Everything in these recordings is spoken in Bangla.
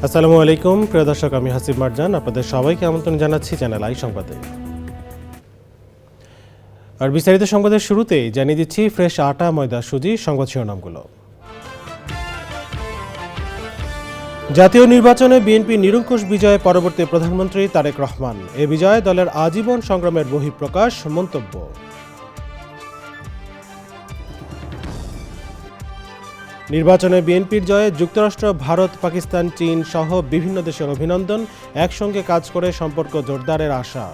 আসসালামু আলাইকুম প্রিয় দর্শক, আমি হাসিব মারজান আপনাদের সবাইকে আমন্ত্রণ জানাচ্ছি চ্যানেল আই সংবাদে। আর বিস্তারিত সংবাদের শুরুতেই জানিয়ে দিচ্ছি ফ্রেশ আটা, ময়দা, সুজি সংবাদ শিরোনামগুলো। জাতীয় নির্বাচনে বিএনপি নিরঙ্কুশ বিজয়ে পরবর্তী প্রধানমন্ত্রী তারেক রহমান। এ বিজয় দলের আজীবন সংগ্রামের বহিঃপ্রকাশ, মন্তব্য। নির্বাচনে বিএনপির জয়ে যুক্তরাষ্ট্র, ভারত, পাকিস্তান, চীন সহ বিভিন্ন দেশের অভিনন্দন, একসঙ্গে কাজ করে সম্পর্ক জোরদারের আশা।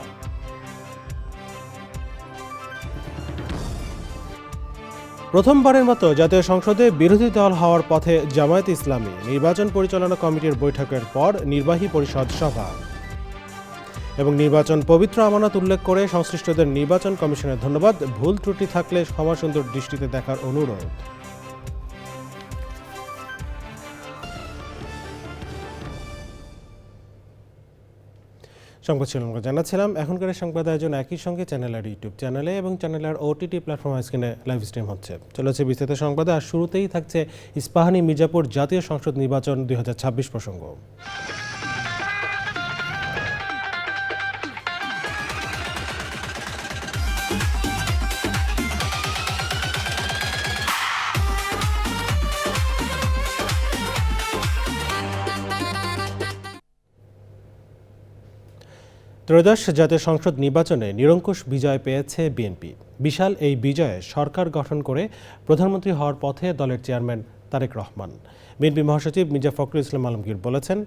প্রথমবারের মতো জাতীয় সংসদে বিরোধী দল হওয়ার পথে জামায়াত ইসলামী। নির্বাচন পরিচালনা কমিটির বৈঠকের পর নির্বাহী পরিষদ সভা। এবং নির্বাচন পবিত্র আমানত উল্লেখ করে সংশ্লিষ্টদের নির্বাচন কমিশনের ধন্যবাদ, ভুল ত্রুটি থাকলে ক্ষমাসুন্দর দৃষ্টিতে দেখার অনুরোধ। সংবাদ শিরোনাম জানাচ্ছিলাম। এখনকার সংবাদ আয়োজন একই সঙ্গে চ্যানেলের ইউটিউব চ্যানেলে এবং চ্যানেলের ওটিটি প্ল্যাটফর্ম স্ক্রিনে লাইভ স্ট্রিম হচ্ছে। চলেছে বিস্তারিত সংবাদে। আর শুরুতেই থাকছে ইস্পাহানি মির্জাপুর জাতীয় সংসদ নির্বাচন 2026 প্রসঙ্গ। ত্রয়োদশ জাতীয় সংসদ নির্বাচনে নিরঙ্কুশ বিজয় পেয়েছে বিএনপি। বিশাল এই বিজয়ে সরকার গঠন করে প্রধানমন্ত্রী হওয়ার পথে দলের চেয়ারম্যান তারেক রহমান। বিএনপি মহাসচিব মির্জা ফখরুল ইসলাম আলমগীর বলেছেন,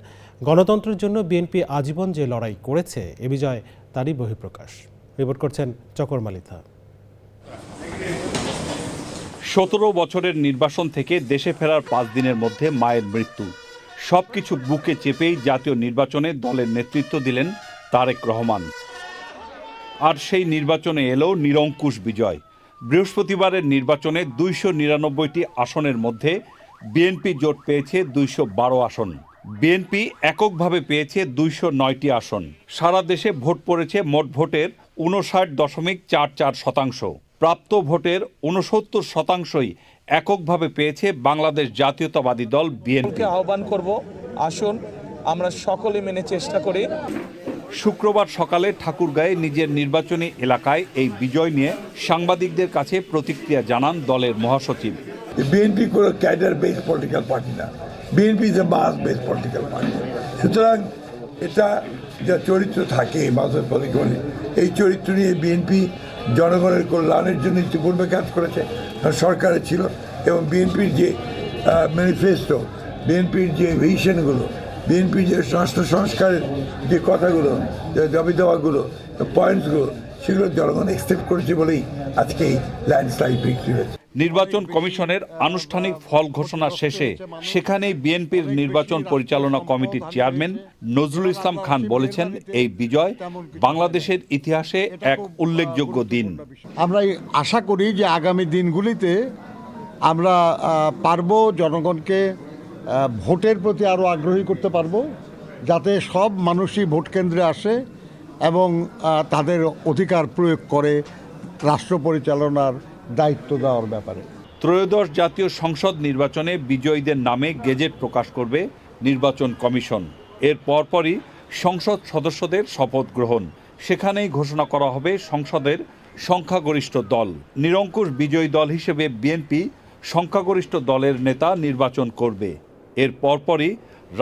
গণতন্ত্রের জন্য বিএনপি আজীবন যে লড়াই করেছে, এ বিজয় তারই বহিঃপ্রকাশ। রিপোর্ট করছেন চকর মালিথা। 17 বছরের নির্বাসন থেকে দেশে ফেরার 5 দিনের মধ্যে মায়ের মৃত্যু। সবকিছু বুকে চেপেই জাতীয় নির্বাচনে দলের নেতৃত্ব দিলেন তারেক রহমান। আর সেই নির্বাচনে এলো নিরঙ্কুশ বিজয়। বৃহস্পতিবারের নির্বাচনে 299টি আসনের মধ্যে বিএনপি জোট পেয়েছে 212 আসন। বিএনপি এককভাবে পেয়েছে 209টি আসন। সারা দেশে ভোট পড়েছে মোট ভোটের 59.44%। প্রাপ্ত ভোটের 69%ই এককভাবে পেয়েছে বাংলাদেশ জাতীয়তাবাদী দল বিএনপি। আহ্বান করব, আসুন আমরা সকলে মেনে চেষ্টা করি। শুক্রবার সকালে ঠাকুরগাঁয়ে নিজের নির্বাচনী এলাকায় এই বিজয় নিয়ে সাংবাদিকদের কাছে প্রতিক্রিয়া জানান দলের মহাসচিব। বিএনপি কোনো ক্যাডার বেস পলিটিক্যাল পার্টি না, BNP is a mass base political party. সুতরাং এটা যা চরিত্র থাকে মাসের পলিটিক্যাল, এই চরিত্র নিয়ে বিএনপি জনগণের কল্যাণের জন্য ইতিপূর্বে কাজ করেছে, সরকারে ছিল। এবং বিএনপির যে ম্যানিফেস্টো, বিএনপির যে ভিশনগুলো, বিএনপির যে রাষ্ট্র সংস্কারের যে কথাগুলো, যে দাবি দেওয়াগুলো, পয়েন্টসগুলো, সেগুলো জনগণ অ্যাকসেপ্ট করেছে বলেই আজকে এই ল্যান্ডস্লাইড বিক্রি হয়েছে। নির্বাচন কমিশনের আনুষ্ঠানিক ফল ঘোষণা শেষে সেখানেই বিএনপির নির্বাচন পরিচালনা কমিটির চেয়ারম্যান নজরুল ইসলাম খান বলেছেন, এই বিজয় বাংলাদেশের ইতিহাসে এক উল্লেখযোগ্য দিন। আমরা আশা করি যে আগামী দিনগুলিতে আমরা পারবো জনগণকে ভোটের প্রতি আরও আগ্রহী করতে পারবো, যাতে সব মানুষই ভোট কেন্দ্রে আসে এবং তাদের অধিকার প্রয়োগ করে রাষ্ট্র পরিচালনার দায়িত্ব দেওয়ার ব্যাপারে। ত্রয়োদশ জাতীয় সংসদ নির্বাচনে বিজয়ীদের নামে গেজেট প্রকাশ করবে নির্বাচন কমিশন। এর পরপরই সংসদ সদস্যদের শপথ গ্রহণ। সেখানেই ঘোষণা করা হবে সংসদের সংখ্যাগরিষ্ঠ দল। নিরঙ্কুশ বিজয়ী দল হিসেবে বিএনপি সংখ্যাগরিষ্ঠ দলের নেতা নির্বাচন করবে। এর পরপরই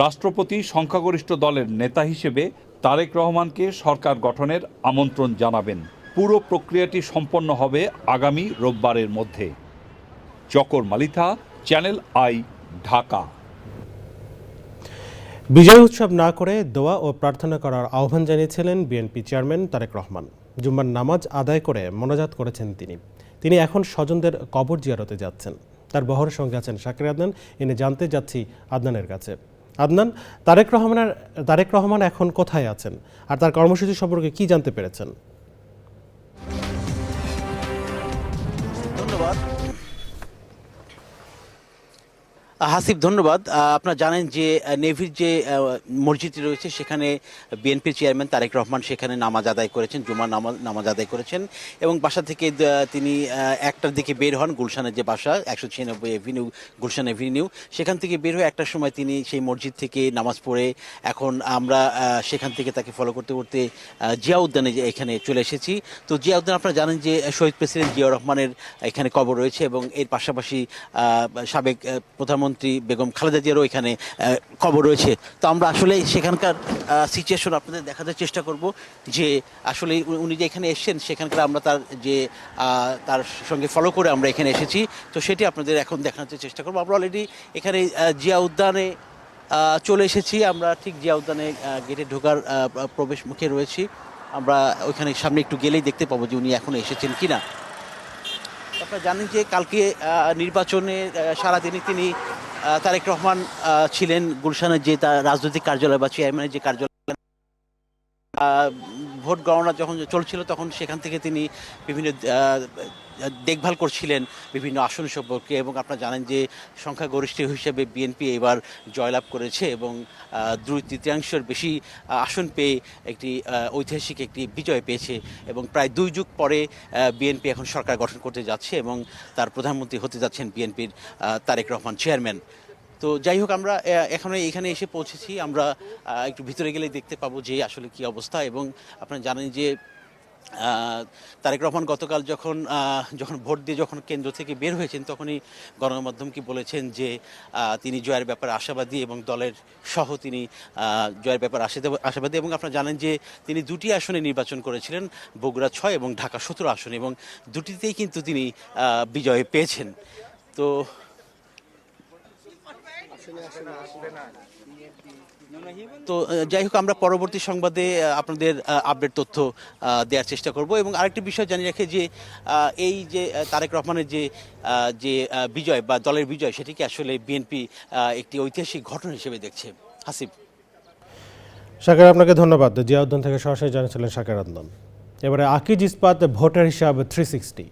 রাষ্ট্রপতি সংখ্যাগরিষ্ঠ দলের নেতা হিসেবে তারেক রহমানকে সরকার গঠনের আমন্ত্রণ জানাবেন। পুরো প্রক্রিয়াটি সম্পন্ন হবে আগামী রোববারের মধ্যে। চকর মালিথা, চ্যানেল আই, ঢাকা। বিজয় উৎসব না করে দোয়া ও প্রার্থনা করার আহ্বান জানিয়েছিলেন বিএনপি চেয়ারম্যান তারেক রহমান। জুম্মার নামাজ আদায় করে মোনাজাত করেছেন তিনি এখন স্বজনদের কবর জিয়ারতে যাচ্ছেন। তার বহরের সঙ্গে আছেন শাকির আদনান। এনে জানতে যাচ্ছি আদনানের কাছে। আদনান, তারেক রহমান এখন কোথায় আছেন আর তার কর্মসূচি সম্পর্কে কি জানতে পেরেছেন? ধন্যবাদ। হাসিব, ধন্যবাদ। আপনারা জানেন যে নেভির যে মসজিদটি রয়েছে সেখানে বিএনপির চেয়ারম্যান তারেক রহমান সেখানে নামাজ আদায় করেছেন, জুমার নামাজ আদায় করেছেন এবং বাসা থেকে তিনি 1টার দিকে বের হন। গুলশানের যে বাসা 196 এভিনিউ, গুলশান এভিনিউ, সেখান থেকে বের হয়ে 1টার সময় তিনি সেই মসজিদ থেকে নামাজ পড়ে এখন আমরা সেখান থেকে তাকে ফলো করতে করতে জিয়া উদ্যানে এখানে চলে এসেছি। তো জিয়া উদ্যান আপনারা জানেন যে শহীদ প্রেসিডেন্ট জিয়াউর রহমানের এখানে কবর রয়েছে এবং এর পাশাপাশি সাবেক প্রধানমন্ত্রী বেগম খালেদা জিয়ারও এখানে কবর রয়েছে। তো আমরা আসলে সেখানকার সিচুয়েশন আপনাদের দেখাতে চেষ্টা করব যে আসলে উনি যে এখানে এসেছেন সেখানকার আমরা তার সঙ্গে ফলো করে আমরা এখানে এসেছি। তো সেটি আপনাদের এখন দেখানোর চেষ্টা করবো। আমরা অলরেডি এখানে জিয়া উদ্যানে চলে এসেছি। আমরা ঠিক জিয়া উদ্যানে গেটে ঢোকার প্রবেশ মুখে রয়েছি। আমরা ওইখানে সামনে একটু গেলেই দেখতে পাবো যে উনি এখনো এসেছেন কিনা। আপনারা জানেন যে কালকে নির্বাচনে সারাদিনই তিনি তারেক রহমান ছিলেন গুলশানের যে তার রাজনৈতিক কার্যালয় বা চেয়ারম্যানের যে কার্যালয়, ভোট গণনা যখন চলছিল তখন সেখান থেকে তিনি বিভিন্ন দেখভাল করছিলেন বিভিন্ন আসন সম্পর্কে এবং আপনারা জানেন যে সংখ্যাগরিষ্ঠ হিসেবে বিএনপি এবার জয়লাভ করেছে এবং 2/3 বেশি আসন পেয়ে একটি ঐতিহাসিক একটি বিজয় পেয়েছে এবং প্রায় 2 যুগ পরে বিএনপি এখন সরকার গঠন করতে যাচ্ছে এবং তার প্রধানমন্ত্রী হতে যাচ্ছেন বিএনপির তারেক রহমান চেয়ারম্যান। তো যাই হোক, আমরা এখানে এসে পৌঁছেছি। আমরা একটু ভিতরে গেলে দেখতে পাবো যে আসলে কি অবস্থা এবং আপনারা জানেন যে তারেক রহমান গতকাল যখন ভোট দিয়ে যখন কেন্দ্র থেকে বের হয়েছেন তখনই গণমাধ্যমকে বলেছেন যে তিনি জয়ের ব্যাপারে আশাবাদী এবং দলের সহ তিনি জয়ের ব্যাপারে আশাবাদী এবং আপনারা জানেন যে তিনি 2টি আসনে নির্বাচন করেছিলেন, বগুড়া 6 এবং ঢাকা 17 আসনে, এবং দুটিতেই কিন্তু তিনি বিজয় পেয়েছেন। তো যাই হোক, আমরা পরবর্তী সংবাদে আপনাদের আপডেট তথ্য দেওয়ার চেষ্টা করব এবং আরেকটি বিষয় জানিয়ে রাখে যে এই যে তারেক রহমানের যে বিজয় বা দলের বিজয় সেটিকে আসলে বিএনপি একটি ঐতিহাসিক ঘটনা হিসেবে দেখছে। হাসিব। শাকের, আপনাকে ধন্যবাদ। জিয়া উদ্যান থেকে সরাসরি জানিয়েছিলেন শাকের আন্দোলন। এবারে আকিজ ইস্পাত ভোটার হিসাব 360।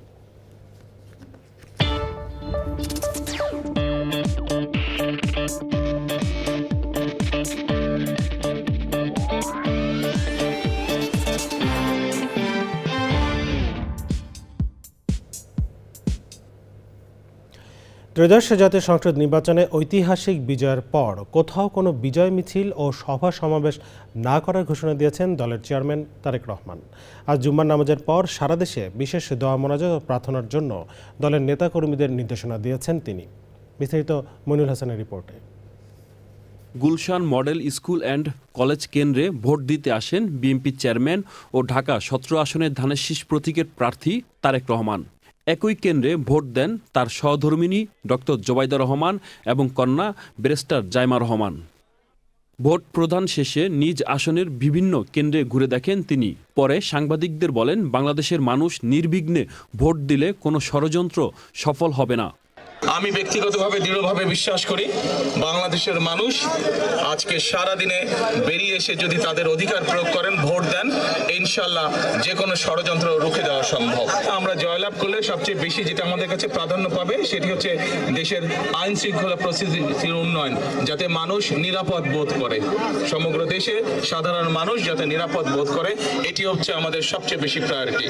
ত্রয়োদশ জাতীয় সংসদ নির্বাচনে ঐতিহাসিক বিজয়ের পর কোথাও কোনো বিজয় মিছিল ও সভা সমাবেশ না করার ঘোষণা দিয়েছেন দলের চেয়ারম্যান তারেক রহমান। আজ জুম্মার নামাজের পর সারা দেশে বিশেষ দোয়া মোনাজাত ও প্রার্থনার জন্য দলের নেতাকর্মীদের নির্দেশনা দিয়েছেন তিনি। বিস্তারিত মইনুল হাসানের রিপোর্টে। Gulshan model school and college কেন্দ্রে ভোট দিতে আসেন বিএনপি চেয়ারম্যান ও ঢাকা 17 আসনের ধানের শীষ প্রতীকের প্রার্থী তারেক রহমান। একই কেন্দ্রে ভোট দেন তার সহধর্মিণী ডক্টর জোবাইদা রহমান এবং কন্যা ব্যারিস্টার জাইমা রহমান। ভোট প্রদান শেষে নিজ আসনের বিভিন্ন কেন্দ্রে ঘুরে দেখেন তিনি। পরে সাংবাদিকদের বলেন, বাংলাদেশের মানুষ নির্বিঘ্নে ভোট দিলে কোনো ষড়যন্ত্র সফল হবে না। আমি ব্যক্তিগতভাবে দৃঢ়ভাবে বিশ্বাস করি বাংলাদেশের মানুষ আজকে সারা দিনে বেরিয়ে এসে যদি তাদের অধিকার প্রয়োগ করেন, ভোট দেন, ইনশাল্লাহ যে কোনো ষড়যন্ত্র রুখে দেওয়া সম্ভব। আমরা জয়লাভ করলে সবচেয়ে বেশি যেটা আমাদের কাছে প্রাধান্য পাবে সেটি হচ্ছে দেশের আইন শৃঙ্খলা পরিস্থিতির উন্নয়ন, যাতে মানুষ নিরাপদ বোধ করে, সমগ্র দেশে সাধারণ মানুষ যাতে নিরাপদ বোধ করে, এটি হচ্ছে আমাদের সবচেয়ে বেশি প্রায়োরিটি।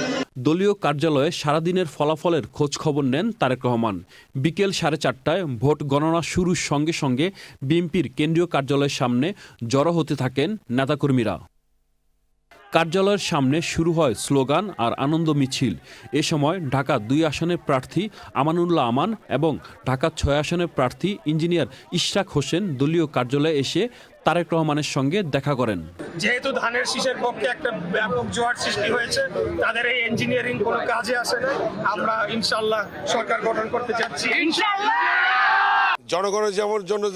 দলীয় কার্যালয়ে সারাদিনের ফলাফলের খোঁজ খবর নেন তারেক রহমান। বিকেল 4:30টায় ভোট গণনা শুরুর সঙ্গে সঙ্গে বিএনপির কেন্দ্রীয় কার্যালয়ের সামনে জড়ো হতে থাকেন নেতাকর্মীরা। কার্যালয়ের সামনে শুরু হয় স্লোগান আর আনন্দ মিছিল। এ সময় ঢাকা 2 আসনের প্রার্থী আমানুল্লাহ আমান এবং ঢাকা 6 আসনের প্রার্থী ইঞ্জিনিয়ার ইশরাক হোসেন দলীয় কার্যালয়ে এসে তারেক রহমানের সঙ্গে দেখা করেন। যেহেতু ধানের শীষের পক্ষে একটা ব্যাপক জোয়ার সৃষ্টি হয়েছে, তাদের এই ইঞ্জিনিয়ারিং কোনো কাজে আসে না, আমরা ইনশাআল্লাহ সরকার গঠন করতে যাচ্ছি ইনশাআল্লাহ। জনগণের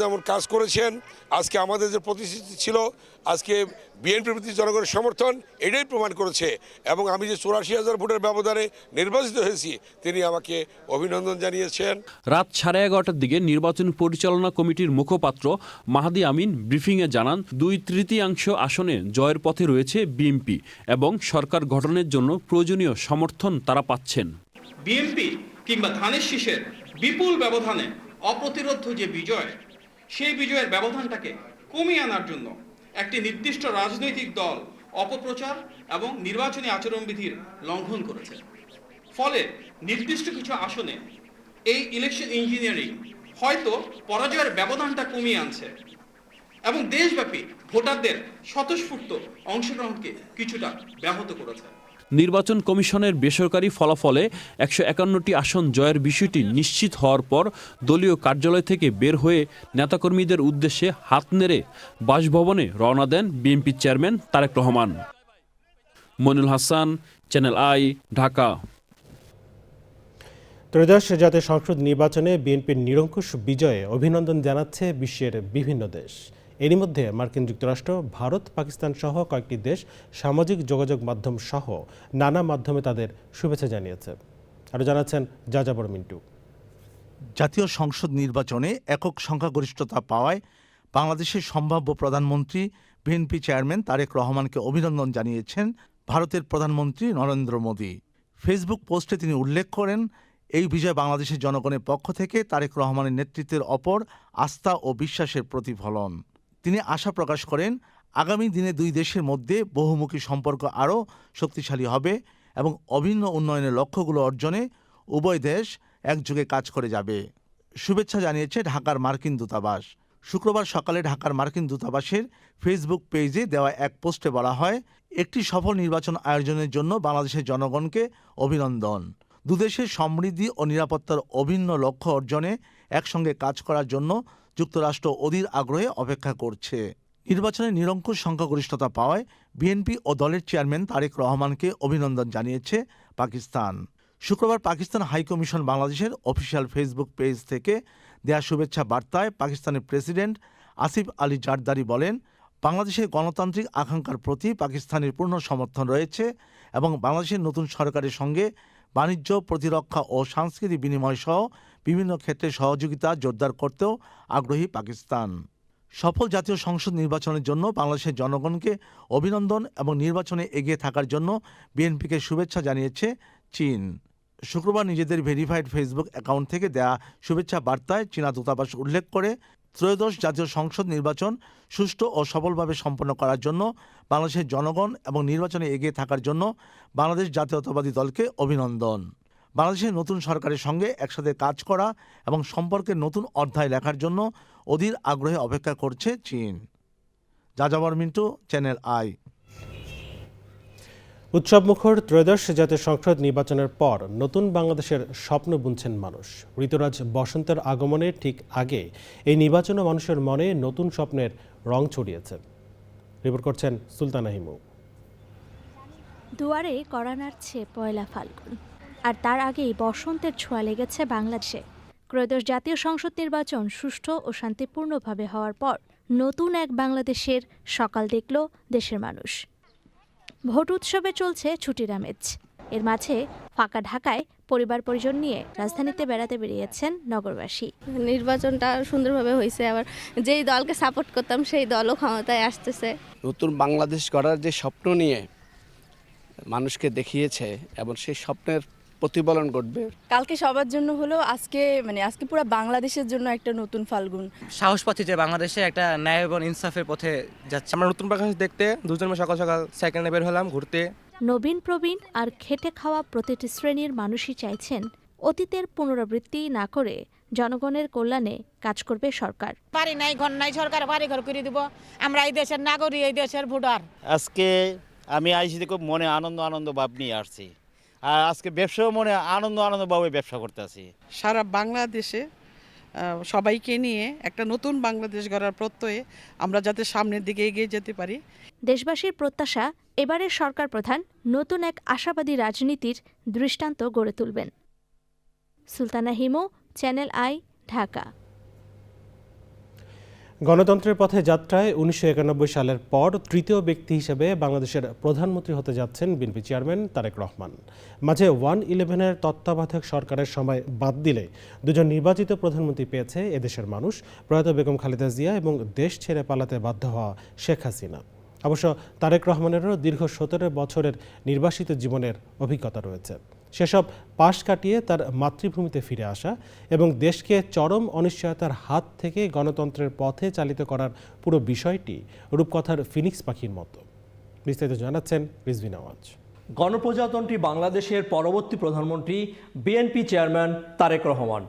যেমন কাজ করেছেন, আজকে আমাদের যে প্রতিশ্রুতি ছিল, আজকে বিএনপির প্রতি জনগণের সমর্থন এটাই প্রমাণ করেছে এবং আমি যে 84,000 ভোটের ব্যবধানে নির্বাচিত হয়েছি তিনি আমাকে অভিনন্দন জানিয়েছেন। রাত 11:30টার দিকে নির্বাচন পরিচালনা কমিটির মুখপাত্র মাহাদি আমিন ব্রিফিংয়ে জানান, 2/3 আসনে জয়ের পথে রয়েছে বিএনপি এবং সরকার গঠনের জন্য প্রয়োজনীয় সমর্থন তারা পাচ্ছেন। বিএনপি কিংবা ধানের শীষের বিপুল ব্যবধানে অপ্রতিরোধ্য যে বিজয়, সেই বিজয়ের ব্যবধানটাকে কমিয়ে আনার জন্য একটি নির্দিষ্ট রাজনৈতিক দল অপপ্রচার এবং নির্বাচনী আচরণবিধির লঙ্ঘন করেছে। ফলে নির্দিষ্ট কিছু আসনে এই ইলেকশন ইঞ্জিনিয়ারিং হয়তো পরাজয়ের ব্যবধানটা কমিয়ে আনছে এবং দেশব্যাপী ভোটারদের স্বতঃস্ফূর্ত অংশগ্রহণকে কিছুটা ব্যাহত করেছে। নির্বাচন কমিশনের বেসরকারি ফলাফলে 151টি আসন জয়ের বিষয়টি নিশ্চিত হওয়ার পর দলীয় কার্যালয় থেকে বের হয়ে নেতাকর্মীদের উদ্দেশ্যে হাত নেড়ে বাসভবনে রওনা দেন BNP chairman Tarique Rahman. Monirul Hasan, channel I, Dhaka. ত্রয়োদশ জাতীয় সংসদ নির্বাচনে বিএনপির নিরঙ্কুশ বিজয়ে অভিনন্দন জানাচ্ছে বিশ্বের বিভিন্ন দেশ। এরই মধ্যে মার্কিন যুক্তরাষ্ট্র, ভারত, পাকিস্তান সহ কয়েকটি দেশ সামাজিক যোগাযোগ মাধ্যম সহ নানা মাধ্যমে তাদের শুভেচ্ছা জানিয়েছে। আরও জানাচ্ছেন যাযাবর মিন্টু। জাতীয় সংসদ নির্বাচনে একক সংখ্যাগরিষ্ঠতা পাওয়ায় বাংলাদেশের সম্ভাব্য প্রধানমন্ত্রী বিএনপি চেয়ারম্যান তারেক রহমানকে অভিনন্দন জানিয়েছেন ভারতের প্রধানমন্ত্রী নরেন্দ্র মোদী। ফেসবুক পোস্টে তিনি উল্লেখ করেন, এই বিজয় বাংলাদেশের জনগণের পক্ষ থেকে তারেক রহমানের নেতৃত্বের অপর আস্থা ও বিশ্বাসের প্রতিফলন। তিনি আশা প্রকাশ করেন, আগামী দিনে দুই দেশের মধ্যে বহুমুখী সম্পর্ক আরও শক্তিশালী হবে এবং অভিন্ন উন্নয়নের লক্ষ্যগুলো অর্জনে উভয় দেশ একযোগে কাজ করে যাবে। শুভেচ্ছা জানিয়েছে ঢাকার মার্কিন দূতাবাস। শুক্রবার সকালে ঢাকার মার্কিন দূতাবাসের ফেসবুক পেজে দেওয়া এক পোস্টে বলা হয়, একটি সফল নির্বাচন আয়োজনের জন্য বাংলাদেশের জনগণকে অভিনন্দন। দুদেশের সমৃদ্ধি ও নিরাপত্তার অভিন্ন লক্ষ্য অর্জনে একসঙ্গে কাজ করার জন্য যুক্তরাষ্ট্র অধীর আগ্রহে অপেক্ষা করছে। নির্বাচনে নিরঙ্কুশ সংখ্যাগরিষ্ঠতা পাওয়ায় বিএনপি ও দলের চেয়ারম্যান তারেক রহমানকে অভিনন্দন জানিয়েছে পাকিস্তান। শুক্রবার পাকিস্তান হাইকমিশন বাংলাদেশের অফিসিয়াল ফেসবুক পেজ থেকে দেয়া শুভেচ্ছা বার্তায় পাকিস্তানের প্রেসিডেন্ট আসিফ আলী জারদারি বলেন, বাংলাদেশের গণতান্ত্রিক আকাঙ্ক্ষার প্রতি পাকিস্তানের পূর্ণ সমর্থন রয়েছে এবং বাংলাদেশের নতুন সরকারের সঙ্গে বাণিজ্য, প্রতিরক্ষা ও সাংস্কৃতিক বিনিময় সহ বিভিন্ন ক্ষেত্রে সহযোগিতা জোরদার করতেও আগ্রহী পাকিস্তান। সফল জাতীয় সংসদ নির্বাচনের জন্য বাংলাদেশের জনগণকে অভিনন্দন এবং নির্বাচনে এগিয়ে থাকার জন্য বিএনপিকে শুভেচ্ছা জানিয়েছে চীন। শুক্রবার নিজেদের ভেরিফাইড ফেসবুক অ্যাকাউন্ট থেকে দেয়া শুভেচ্ছা বার্তায় চীনা দূতাবাস উল্লেখ করে, ত্রয়োদশ জাতীয় সংসদ নির্বাচন সুষ্ঠু ও সফলভাবে সম্পন্ন করার জন্য বাংলাদেশের জনগণ এবং নির্বাচনে এগিয়ে থাকার জন্য বাংলাদেশ জাতীয়তাবাদী দলকে অভিনন্দন। বাংলাদেশের নতুন সরকারের সঙ্গে একসাথে কাজ করা এবং সম্পর্কের নতুন অধ্যায় লেখার জন্য অধীর আগ্রহে অপেক্ষা করছে চীন। যাযাবর মিন্টু, চ্যানেল আই। উৎসবমুখর ত্রয়োদশ জাতীয় সংসদ নির্বাচনের পর নতুন বাংলাদেশের স্বপ্ন বুনছেন মানুষ। ঋতুরাজ বসন্তের আগমনের ঠিক আগে এই নির্বাচনও মানুষের মনে নতুন স্বপ্নের রং ছড়িয়েছে। রিপোর্ট করছেন সুলতানা হিমু। দুয়ারে কড়া নাড়ছে পয়লা ফাল্গুন, আর তার আগেই বসন্তের ছোঁয়া লেগেছে বাংলাদেশে। ত্রয়োদশ জাতীয় সংসদ নির্বাচন সুষ্ঠু ও শান্তিপূর্ণভাবে হওয়ার পর নতুন এক বাংলাদেশের সকাল দেখল দেশের মানুষ। ভোট উৎসবে চলছে ছুটির আমেজ। এর মাঝে ফাঁকা ঢাকায় পরিবার পরিজন নিয়ে রাজধানীতে বেড়াতে বেরিয়েছেন নগরবাসী। নির্বাচনটা সুন্দরভাবে হয়েছে, আবার যেই দলকে সাপোর্ট করতাম সেই দলও ক্ষমতায় আসতেছে। নতুন বাংলাদেশ গড়ার যে স্বপ্ন নিয়ে মানুষকে দেখিয়েছে এবং সেই স্বপ্নের প্রতিফলন ঘটবে। কালকে সবার জন্য হলো, আজকে পুরো বাংলাদেশের জন্য একটা নতুন ফাল্গুন। সাহস পাচ্ছি যে বাংলাদেশে একটা ন্যায় এবং ইনসাফের পথে যাচ্ছে। আমরা নতুন বাংলাদেশ দেখতে দুজন সকাল সকাল সাইকেলে বের হলাম ঘুরতে। নবীন প্রবীণ আর খেটে খাওয়া প্রতিটি শ্রেণীর মানুষই চাইছেন অতীতের পুনরাবৃত্তি না করে জনগণের কল্যাণে কাজ করবে সরকার। বাড়ি নাই, ঘর নাই, সরকার বাড়ি ঘর করে দিব। আমরা এই দেশের নাগরিক, এই দেশের ভোটার। আজকে আমি আইসিতে খুব মনে আনন্দ ভাব নিয়ে আসছি, আর আজকে ব্যবসাও মনে আনন্দভাবে ব্যবসা করতে আছি। সারা বাংলাদেশে সবাইকে নিয়ে একটা নতুন বাংলাদেশ গড়ার প্রত্যয়ে আমরা যাতে সামনের দিকে এগিয়ে যেতে পারি। দেশবাসীর প্রত্যাশা, এবারের সরকার প্রধান নতুন এক আশাবাদী রাজনীতির দৃষ্টান্ত গড়ে তুলবেন। Sultana Himu, channel I, Dhaka. গণতন্ত্রের পথে যাত্রায় 1991 সালের পর তৃতীয় ব্যক্তি হিসেবে বাংলাদেশের প্রধানমন্ত্রী হতে যাচ্ছেন বিএনপি চেয়ারম্যান তারেক রহমান। মাঝে 1-11-এর তত্ত্বাবধায়ক সরকারের সময় বাদ দিলে দুজন নির্বাচিত প্রধানমন্ত্রী পেয়েছে এদেশের মানুষ, প্রয়াত বেগম খালেদা জিয়া এবং দেশ ছেড়ে পালাতে বাধ্য হওয়া শেখ হাসিনা। অবশ্য তারেক রহমানেরও দীর্ঘ 17 বছরের নির্বাসিত জীবনের অভিজ্ঞতা রয়েছে। সেসব পাশ কাটিয়ে তার মাতৃভূমিতে ফিরে আসা এবং দেশকে চরম অনিশ্চয়তার হাত থেকে গণতন্ত্রের পথে চালিত করার পুরো বিষয়টি রূপকথার ফিনিক্স পাখির মতো। বিস্তারিত জানাচ্ছেন রিজভী নওয়াজ। গণপ্রজাতন্ত্রী বাংলাদেশের পরবর্তী প্রধানমন্ত্রী বিএনপি চেয়ারম্যান তারেক রহমান,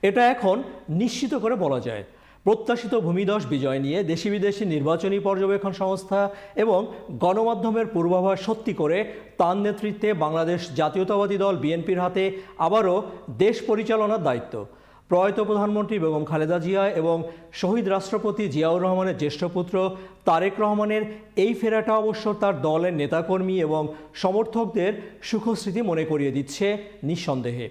এটা এখন নিশ্চিত করে বলা যায়। প্রত্যাশিত ভূমিধস বিজয় নিয়ে দেশি বিদেশি নির্বাচনী পর্যবেক্ষণ সংস্থা এবং গণমাধ্যমের পূর্বাভাস সত্যি করে তার নেতৃত্বে বাংলাদেশ জাতীয়তাবাদী দল বিএনপির হাতে আবারও দেশ পরিচালনার দায়িত্ব। প্রয়াত প্রধানমন্ত্রী বেগম খালেদা জিয়া এবং শহীদ রাষ্ট্রপতি জিয়াউর রহমানের জ্যেষ্ঠ পুত্র তারেক রহমানের এই ফেরাটা অবশ্য তার দলের নেতাকর্মী এবং সমর্থকদের সুখস্মৃতি মনে করিয়ে দিচ্ছে নিঃসন্দেহে।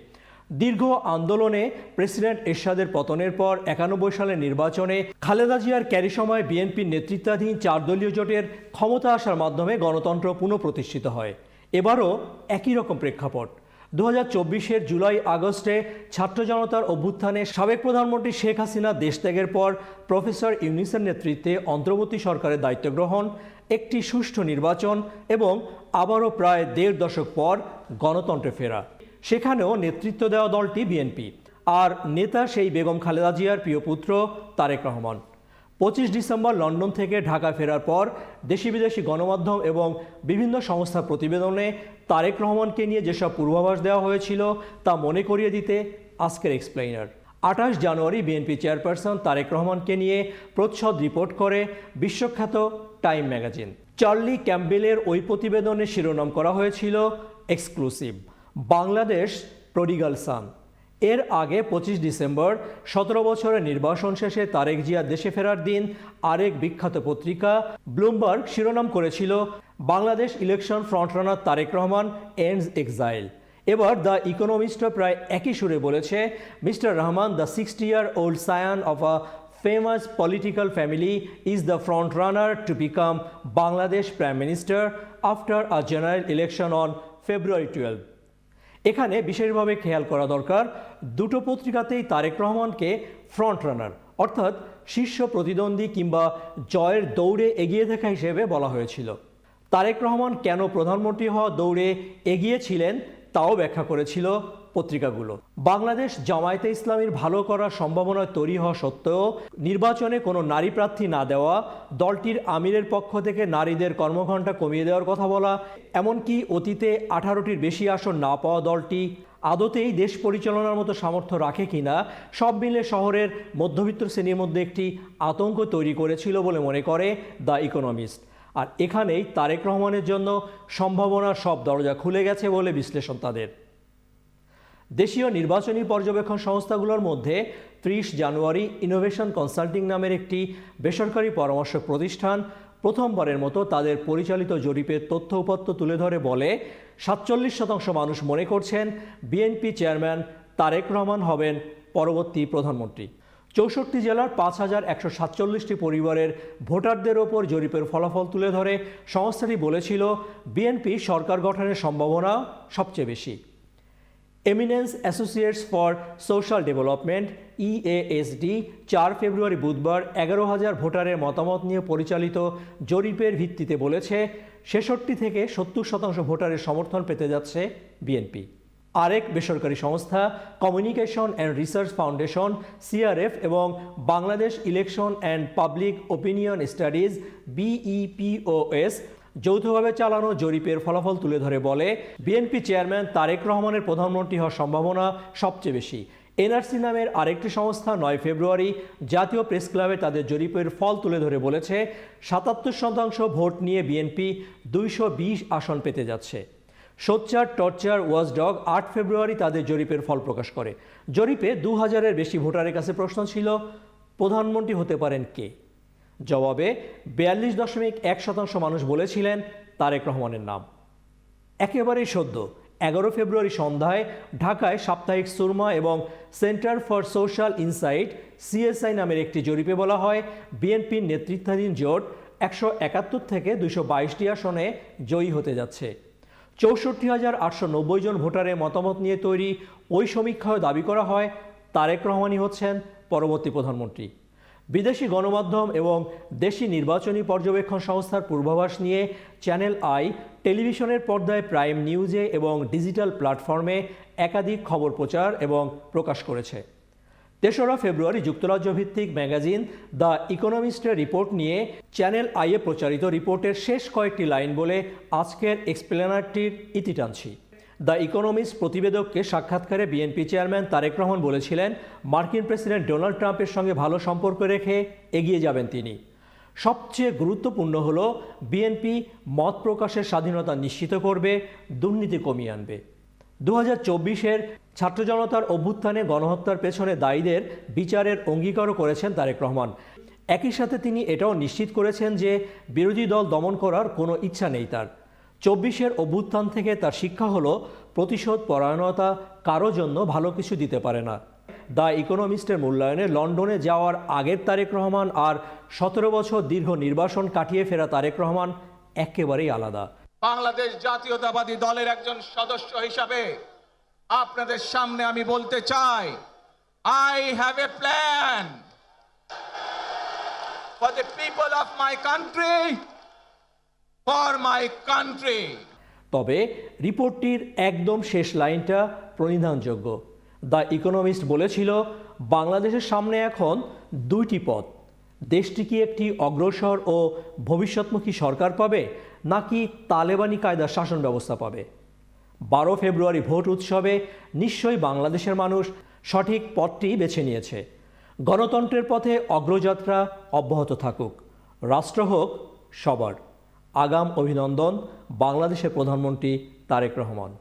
দীর্ঘ আন্দোলনে প্রেসিডেন্ট এরশাদের পতনের পর 91 সালের নির্বাচনে খালেদা জিয়ার ক্যারি সময় বিএনপির নেতৃত্বাধীন 4 দলীয় জোটের ক্ষমতা আসার মাধ্যমে গণতন্ত্র পুনঃপ্রতিষ্ঠিত হয়। এবারও একই রকম প্রেক্ষাপট। 2024-এর জুলাই আগস্টে ছাত্র জনতার অভ্যুত্থানে সাবেক প্রধানমন্ত্রী শেখ হাসিনা দেশত্যাগের পর প্রফেসর ইউনূসের নেতৃত্বে অন্তর্বর্তী সরকারের দায়িত্ব গ্রহণ, একটি সুষ্ঠু নির্বাচন এবং আবারও প্রায় 1.5 দশক পর গণতন্ত্রে ফেরা। সেখানেও নেতৃত্ব দেওয়া দলটি বিএনপি, আর নেতা সেই বেগম খালেদা জিয়ার প্রিয় পুত্র তারেক রহমান। 25 ডিসেম্বর লন্ডন থেকে ঢাকা ফেরার পর দেশি বিদেশি গণমাধ্যম এবং বিভিন্ন সংস্থার প্রতিবেদনে তারেক রহমানকে নিয়ে যেসব পূর্বাভাস দেওয়া হয়েছিল তা মনে করিয়ে দিতে আজকের এক্সপ্লেইনার। 28 জানুয়ারি বিএনপি চেয়ারপারসন তারেক রহমানকে নিয়ে প্রচ্ছদ রিপোর্ট করে বিশ্বখ্যাত টাইম ম্যাগাজিন। চার্লি ক্যাম্বেলের ওই প্রতিবেদনে শিরোনাম করা হয়েছিল এক্সক্লুসিভ, বাংলাদেশ প্রডিগাল সান। এর আগে 25 ডিসেম্বর 17 বছরের নির্বাসন শেষে তারেক জিয়া দেশে ফেরার দিন আরেক বিখ্যাত পত্রিকা ব্লুমবার্গ শিরোনাম করেছিল Bangladesh election frontrunner Tarique Rahman ends exile. এবার দ্য ইকোনমিস্ট প্রায় একই সুরে বলেছে mister Rahman, the 60-year-old scion of a famous political family, is the front-runner to become Bangladesh Prime Minister after a general election on February 12. এখানে বিশেষভাবে খেয়াল করা দরকার, দুটো পত্রিকাতেই তারেক রহমানকে ফ্রন্ট রানার অর্থাৎ শীর্ষ প্রতিদ্বন্দ্বী কিংবা জয়ের দৌড়ে এগিয়ে থাকা হিসেবে বলা হয়েছিল। তারেক রহমান কেন প্রধানমন্ত্রী হওয়া দৌড়ে এগিয়েছিলেন তাও ব্যাখ্যা করেছিল পত্রিকাগুলো। বাংলাদেশ জামায়াতে ইসলামীর ভালো করার সম্ভাবনা তৈরি হওয়া সত্ত্বেও নির্বাচনে কোনো নারী প্রার্থী না দেওয়া, দলটির আমিরের পক্ষ থেকে নারীদের কর্মঘণ্টা কমিয়ে দেওয়ার কথা বলা, এমনকি অতীতে 18টির বেশি আসন না পাওয়া দলটি আদতেই দেশ পরিচালনার মতো সামর্থ্য রাখে কিনা, সব মিলে শহরের মধ্যবিত্ত শ্রেণীর মধ্যে একটি আতঙ্ক তৈরি করেছিল বলে মনে করে দ্য ইকোনমিস্ট। আর এখানেই তারেক রহমানের জন্য সম্ভাবনার সব দরজা খুলে গেছে বলে বিশ্লেষণ তাদের। দেশীয় নির্বাচনী পর্যবেক্ষণ সংস্থাগুলোর মধ্যে 30 জানুয়ারি ইনোভেশন কনসাল্টিং নামের একটি বেসরকারি পরামর্শ প্রতিষ্ঠান প্রথমবারের মতো তাদের পরিচালিত জরিপের তথ্য উপাত্ত তুলে ধরে বলে 47% মানুষ মনে করছেন বিএনপি চেয়ারম্যান তারেক রহমান হবেন পরবর্তী প্রধানমন্ত্রী। 64 জেলার 5147টি পরিবারের ভোটারদের ওপর জরিপের ফলাফল তুলে ধরে সংস্থাটি বলেছিল বিএনপি সরকার গঠনের সম্ভাবনা সবচেয়ে বেশি। Eminence associates for social development EASD 4 ফেব্রুয়ারি বুধবার 11,000 ভোটারের মতামত নিয়ে পরিচালিত জরিপের ভিত্তিতে বলেছে 66 থেকে 70% ভোটারের সমর্থন পেতে যাচ্ছে বিএনপি। আরেক বেসরকারি সংস্থা communication and research foundation CRF এবং Bangladesh election and public opinion studies BEPOS যৌথভাবে চালানো জরিপের ফলাফল তুলে ধরে বলে বিএনপি চেয়ারম্যান তারেক রহমানের প্রধানমন্ত্রী হওয়ার সম্ভাবনা সবচেয়ে বেশি। NRC নামের আরেকটি সংস্থা 9 ফেব্রুয়ারি জাতীয় প্রেস ক্লাবে তাদের জরিপের ফল তুলে ধরে বলেছে 77% ভোট নিয়ে বিএনপি 220 আসন পেতে যাচ্ছে। সোচ্চার টর্চার ওয়াচডগ 8 ফেব্রুয়ারি তাদের জরিপের ফল প্রকাশ করে। জরিপে 2000-এর বেশি ভোটারের কাছে প্রশ্ন ছিল প্রধানমন্ত্রী হতে পারেন কে? জবাবে 42.1% মানুষ বলেছিলেন তারেক রহমানের নাম। একেবারেই সদ্য 11 ফেব্রুয়ারি সন্ধ্যায় ঢাকায় সাপ্তাহিক সুরমা এবং centre for social insight CSI নামের একটি জরিপে বলা হয় বিএনপির নেতৃত্বাধীন জোট 171 থেকে 222টি আসনে জয়ী হতে যাচ্ছে। 64,890 জন ভোটারের মতামত নিয়ে তৈরি ওই সমীক্ষায় দাবি করা হয় তারেক রহমানই হচ্ছেন পরবর্তী প্রধানমন্ত্রী। বিদেশি গণমাধ্যম এবং দেশি নির্বাচনী পর্যবেক্ষণ সংস্থার পূর্বাভাস নিয়ে চ্যানেল আই টেলিভিশনের পর্দায় প্রাইম নিউজে এবং ডিজিটাল প্ল্যাটফর্মে একাধিক খবর প্রচার এবং প্রকাশ করেছে। ৩রা ফেব্রুয়ারি যুক্তরাজ্য ভিত্তিক ম্যাগাজিন দ্য ইকোনমিস্টের রিপোর্ট নিয়ে চ্যানেল আইয়ে প্রচারিত রিপোর্টের শেষ কয়েকটি লাইন বলে আজকের এক্সপ্লেনারটির ইতি টানছি। দ্য ইকোনমিস্ট প্রতিবেদককে সাক্ষাৎকারে বিএনপি চেয়ারম্যান তারেক রহমান বলেছিলেন, মার্কিন প্রেসিডেন্ট ডোনাল্ড ট্রাম্পের সঙ্গে ভালো সম্পর্ক রেখে এগিয়ে যাবেন তিনি। সবচেয়ে গুরুত্বপূর্ণ হল বিএনপি মত প্রকাশের স্বাধীনতা নিশ্চিত করবে, দুর্নীতি কমিয়ে আনবে। 2024-এর ছাত্র জনতার অভ্যুত্থানে গণহত্যার পেছনে দায়ীদের বিচারের অঙ্গীকারও করেছেন তারেক রহমান। একই সাথে তিনি এটাও নিশ্চিত করেছেন যে বিরোধী দল দমন করার কোনো ইচ্ছা নেই তার। 24-এর অভ্যুত্থান থেকে তার শিক্ষা হলো প্রতিশোধ পরায়ণতা কারো জন্য ভালো কিছু দিতে পারে না। দ্য ইকোনমিস্টের মূল্যায়নে লন্ডনে যাওয়ার আগের তারেক রহমান আর 17 বছর দীর্ঘ নির্বাসন কাটিয়ে ফেরা তারেক রহমান একেবারেই আলাদা। বাংলাদেশ জাতীয়তাবাদী দলের একজন সদস্য হিসাবে আপনাদের সামনে আমি বলতে চাই, I have a plan for the people of my country, for my country. তবে রিপোর্টটির একদম শেষ লাইনটা প্রণিধানযোগ্য। দ্য ইকোনমিস্ট বলেছিল, বাংলাদেশের সামনে এখন দুইটি পথ, দেশটি কি একটি অগ্রসর ও ভবিষ্যৎমুখী সরকার পাবে নাকি তালেবানি কায়দার শাসন ব্যবস্থা পাবে। 12 ফেব্রুয়ারি ভোট উৎসবে নিশ্চয়ই বাংলাদেশের মানুষ সঠিক পথটি বেছে নিয়েছে। গণতন্ত্রের পথে অগ্রযাত্রা অব্যাহত থাকুক, রাষ্ট্র হোক সবার। আগাম অভিনন্দন বাংলাদেশের প্রধানমন্ত্রী তারেক রহমান।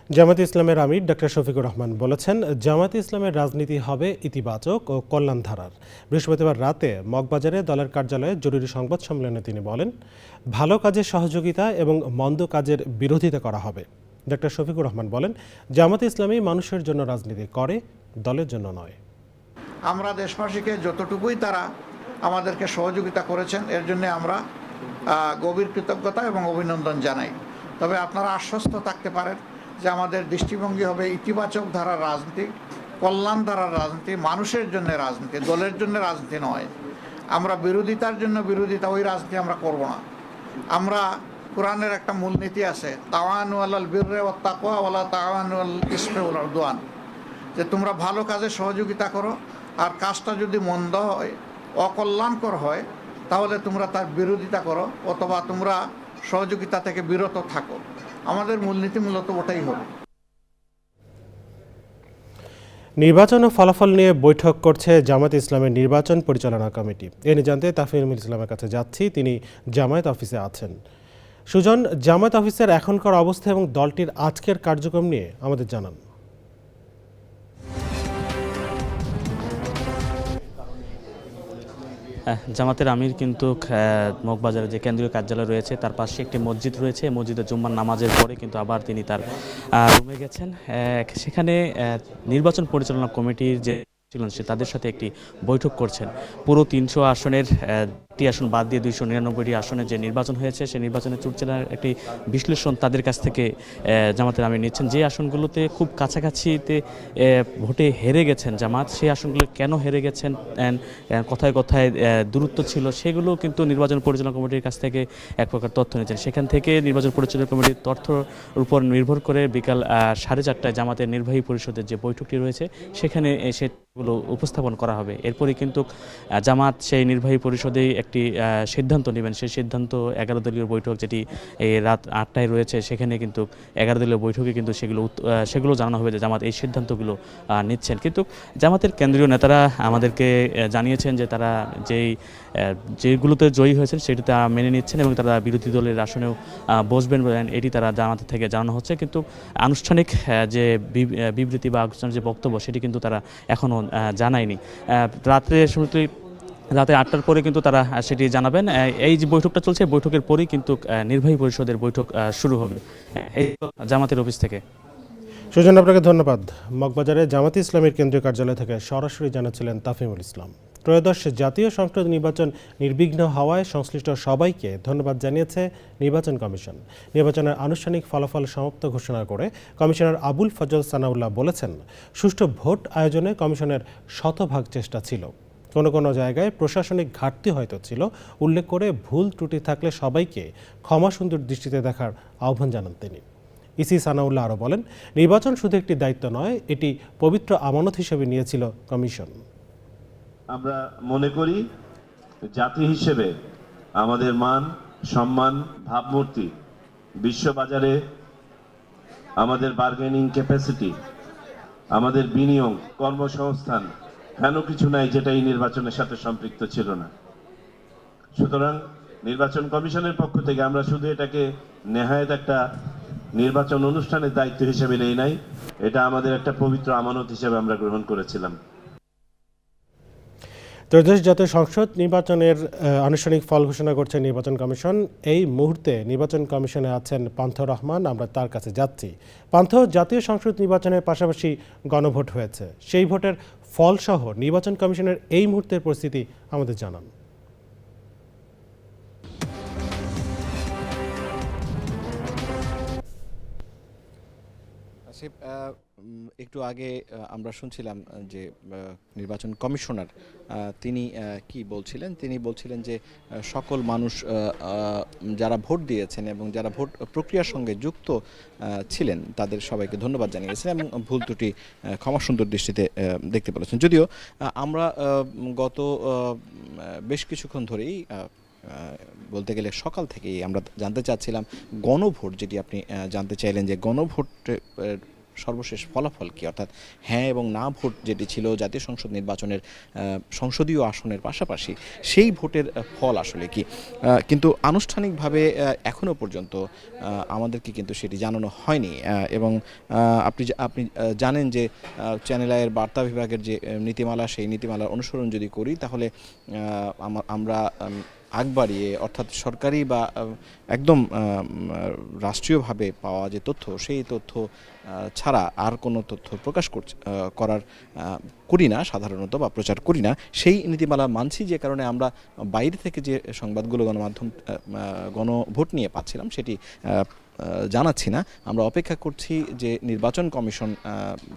জামায়াতে ইসলামের আমির ডক্টর শফিকুর রহমান বলেছেন, জামায়াতে ইসলামের রাজনীতি হবে ইতিবাচক ও কল্যাণ ধারার। বৃহস্পতিবার রাতে মগবাজারে দলের কার্যালয়ে জরুরি সংবাদ সম্মেলনে তিনি বলেন, ভালো কাজের সহযোগিতা এবং মন্দ কাজের বিরোধিতা করা হবে। ডক্টর শফিকুর রহমান বলেন, জামায়াতে ইসলামী মানুষের জন্য রাজনীতি করে, দলের জন্য নয়। আমরা দেশবাসীকে যতটুকুই তারা আমাদেরকে সহযোগিতা করেছেন এর জন্য আমরা গভীর কৃতজ্ঞতা এবং অভিনন্দন জানাই। তবে আপনারা আশ্বস্ত থাকতে পারেন যে আমাদের দৃষ্টিভঙ্গি হবে ইতিবাচক ধারার রাজনীতি, কল্যাণ ধারার রাজনীতি, মানুষের জন্য রাজনীতি, দলের জন্য রাজনীতি নয়। আমরা বিরোধিতার জন্য বিরোধিতা, ওই রাজনীতি আমরা করব না। আমরা কোরআনের একটা মূলনীতি আছে, তাওয়ানু আলাল বিররি ওয়াত তাকওয়া ওয়ালা তাওয়ানু আলাল ইসমি ওয়াল উদওয়ান, যে তোমরা ভালো কাজে সহযোগিতা করো, আর কাজটা যদি মন্দ হয়, অকল্যাণকর হয়, তাহলে তোমরা তার বিরোধিতা করো অথবা তোমরা সহযোগিতা থেকে বিরত থাকো। আমাদের মূলনীতি মূলত ওটাই হবে। নির্বাচন ও ফলাফল নিয়ে বৈঠক করছে জামায়াত ইসলামের নির্বাচন পরিচালনা কমিটি। এ নিয়ে জানতে তাফিরুল ইসলামের কাছে যাচ্ছি, তিনি জামায়াত অফিসে আছেন। সুজন, জামায়াত অফিসের এখনকার অবস্থা এবং দলটির আজকের কার্যক্রম নিয়ে আমাদের জানান। জামাতের আমির কিন্তু মগবাজারে যে কেন্দ্রীয় কার্যালয় রয়েছে তার পাশে একটি মসজিদ রয়েছে, মসজিদে জুম্মার নামাজের পরে কিন্তু আবার তিনি তার রুমে গেছেন। সেখানে নির্বাচন পরিচালনা কমিটির যে ছিলেন সে তাদের সাথে একটি বৈঠক করছেন। পুরো 300 আসনের টি আসন বাদ দিয়ে 299টি আসনে যে নির্বাচন হয়েছে সেই নির্বাচনের চুটচেনার একটি বিশ্লেষণ তাদের কাছ থেকে জামাতের আমির নিচ্ছেন। যে আসনগুলোতে খুব কাছাকাছিতে ভোটে হেরে গেছেন জামাত, সেই আসনগুলো কেন হেরে গেছেন, কথায় কথায় দূরত্ব ছিল, সেগুলো কিন্তু নির্বাচন পরিচালনা কমিটির কাছ থেকে এক প্রকার তথ্য নিচ্ছেন। সেখান থেকে নির্বাচন পরিচালনা কমিটির তথ্যর উপর নির্ভর করে বিকাল 4:30টায় জামাতের নির্বাহী পরিষদের যে বৈঠকটি রয়েছে সেখানে সেগুলো উপস্থাপন করা হবে। এরপরে কিন্তু জামাত সেই নির্বাহী পরিষদেই একটি সিদ্ধান্ত নেবেন। সেই সিদ্ধান্ত 11 দলীয় বৈঠক, যেটি এই রাত 8টায় রয়েছে, সেখানে কিন্তু 11 দলীয় বৈঠকে কিন্তু সেগুলো জানানো হবে যে জামাত এই সিদ্ধান্তগুলো নিচ্ছেন। কিন্তু জামাতের কেন্দ্রীয় নেতারা আমাদেরকে জানিয়েছেন যে তারা যেগুলোতে জয়ী হয়েছেন সেটিতে মেনে নিচ্ছেন এবং তারা বিরোধী দলের আসনেও বসবেন বলেন, এটি তারা জামাতের থেকে জানানো হচ্ছে। কিন্তু আনুষ্ঠানিক যে বিবৃতি বা আনুষ্ঠানিক যে বক্তব্য সেটি কিন্তু তারা এখনও জানায়নি। রাতে 8টার পরে কিন্তু তারা সেটি জানাবেন। এই যে বৈঠকটা চলছে, বৈঠকের পরেই কিন্তু নির্বাহী পরিষদের বৈঠক শুরু হবে এই জামাতের অফিস থেকে। সুজন, আপনাকে ধন্যবাদ। মগবাজারে জামায়াতে ইসলামের কেন্দ্রীয় কার্যালয় থেকে সরাসরি জানাচ্ছিলেন তাফিমুল ইসলাম। ত্রয়োদশ জাতীয় সংসদ নির্বাচন নির্বিঘ্ন হওয়ায় সংশ্লিষ্ট সবাইকে ধন্যবাদ জানিয়েছে নির্বাচন কমিশন। নির্বাচনের আনুষ্ঠানিক ফলাফল সমাপ্ত ঘোষণা করে কমিশনার আবুল ফজল সানাউল্লাহ বলেছেন, সুষ্ঠু ভোট আয়োজনে কমিশনের শতভাগ চেষ্টা ছিল। কোনো কোনো জায়গায় প্রশাসনিক ঘাটতি হয়তো ছিল, উল্লেখ করে ভুল ত্রুটি থাকলে সবাইকে ক্ষমাসুন্দর দৃষ্টিতে দেখার আহ্বান জানান তিনি। ইসি সানাউল্লাহ আরও বলেন, নির্বাচন শুধু একটি দায়িত্ব নয়, এটি পবিত্র আমানত হিসেবে নিয়েছিল কমিশন। আমরা মনে করি জাতি হিসেবে আমাদের মান, সম্মান, ভাবমূর্তি বিশ্ববাজারে আমাদের বার্গেনিং ক্যাপাসিটি, আমাদের বিনিয়োগ, কর্মসংস্থান হেন কিছু নাই যেটা এই নির্বাচনের সাথে সম্পৃক্ত ছিল না। সুতরাং নির্বাচন কমিশনের পক্ষ থেকে আমরা শুধু এটাকে নেহায়েত একটা নির্বাচন অনুষ্ঠানের দায়িত্ব হিসেবে নেই নাই, এটা আমাদের একটা পবিত্র আমানত হিসেবে আমরা গ্রহণ করেছিলাম। ত্রয়োদশ জাতীয় সংসদ নির্বাচনের আনুষ্ঠানিক ফল ঘোষণা করছে নির্বাচন কমিশন। এই মুহূর্তে নির্বাচন কমিশনে আছেন পান্থ রহমান, আমরা তার কাছে যাচ্ছি। পান্থ, জাতীয় সংসদ নির্বাচনের পাশাপাশি গণভোট হয়েছে, সেই ভোটের ফলসহ নির্বাচন কমিশনের এই মুহূর্তের পরিস্থিতি আমাদের জানান। একটু আগে আমরা শুনছিলাম যে নির্বাচন কমিশনার তিনি কি বলছিলেন। তিনি বলছিলেন যে সকল মানুষ যারা ভোট দিয়েছেন এবং যারা ভোট প্রক্রিয়ার সঙ্গে যুক্ত ছিলেন তাদের সবাইকে ধন্যবাদ জানিয়েছেন এবং ভুল ত্রুটি ক্ষমাসুন্দর দৃষ্টিতে দেখতে বলেছেন। যদিও আমরা গত বেশ কিছুক্ষণ ধরেই বলতে গেলে সকাল থেকেই আমরা জানতে চাচ্ছিলাম গণভোট, যেটি আপনি জানতে চাইলেন যে গণভোট সর্বশেষ ফলাফল কি, অর্থাৎ হ্যাঁ এবং না ভোট যেটি ছিল জাতীয় সংসদ নির্বাচনের সংসদীয় আসনের পাশাপাশি সেই ভোটের ফল আসলে কি। কিন্তু আনুষ্ঠানিকভাবে এখনও পর্যন্ত আমাদেরকে কিন্তু সেটি জানানো হয়নি এবং আপনি জানেন যে চ্যানেল আইয়ের বার্তা বিভাগের যে নীতিমালা, সেই নীতিমালার অনুসরণ যদি করি তাহলে আমরা আগ বাড়িয়ে, অর্থাৎ সরকারি বা একদম রাষ্ট্রীয়ভাবে পাওয়া যে তথ্য, সেই তথ্য ছাড়া আর কোনো তথ্য প্রকাশ করি না সাধারণত, বা প্রচার করি না। সেই নীতিমালা মানছি, যে কারণে আমরা বাইরে থেকে যে সংবাদগুলো গণমাধ্যম গণভোট নিয়ে পাচ্ছিলাম সেটি জানাচ্ছি না। আমরা অপেক্ষা করছি যে নির্বাচন কমিশন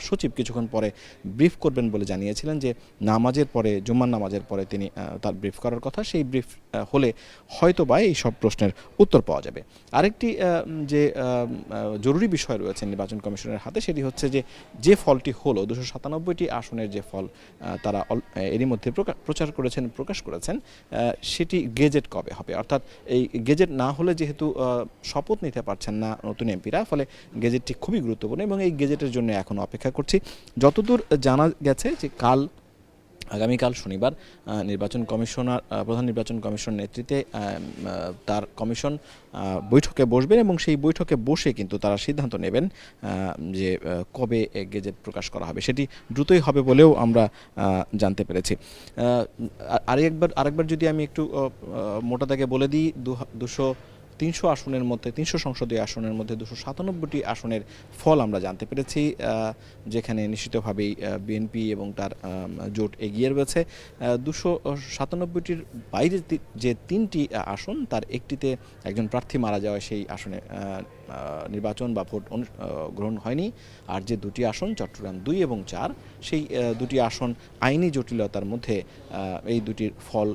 সচিব কিছুক্ষণ পরে ব্রিফ করবেন বলে জানিয়েছিলেন, যে নামাজের পরে, জুম্মার নামাজের পরে তিনি তার ব্রিফ করার কথা। সেই ব্রিফ হলে হয়তো বা এই সব প্রশ্নের উত্তর পাওয়া যাবে। আরেকটি যে জরুরি বিষয় রয়েছে নির্বাচন কমিশনের হাতে, সেটি হচ্ছে যে ফলটি হলো 297টি আসনের যে ফল তারা এরই মধ্যে প্রকাশ করেছেন, সেটি গেজেট কবে হবে। অর্থাৎ এই গেজেট না হলে যেহেতু শপথ নিতে পারছেন না নতুন এমপিরা, ফলে গেজেটটি খুবই গুরুত্বপূর্ণ এবং এই গেজেটের জন্য এখন অপেক্ষা করছি। যতদূর জানা গেছে যে আগামীকাল শনিবার নির্বাচন কমিশনার, প্রধান নির্বাচন কমিশন নেতৃত্বে তার কমিশন বৈঠকে বসবেন এবং সেই বৈঠকে বসে কিন্তু তারা সিদ্ধান্ত নেবেন যে কবে গেজেট প্রকাশ করা হবে। সেটি দ্রুতই হবে বলেও আমরা জানতে পেরেছি। আরেকবার যদি আমি একটু মোটা দাগে বলে দিই, 300 আসনের মধ্যে, 300 সংসদীয় আসনের মধ্যে 297টি আসনের ফল আমরা জানতে পেরেছি, যেখানে নিশ্চিতভাবেই বিএনপি এবং তার জোট এগিয়ে রয়েছে। 297টির বাইরে যে 3টি আসন, তার একটিতে একজন প্রার্থী মারা যাওয়ায় সেই আসনে নির্বাচন বা ভোট গ্রহণ হয়নি। আর যে 2টি আসন, চট্টগ্রাম 2 এবং 4, সেই 2টি আসন আইনি জটিলতার মধ্যে এই 2টির ফল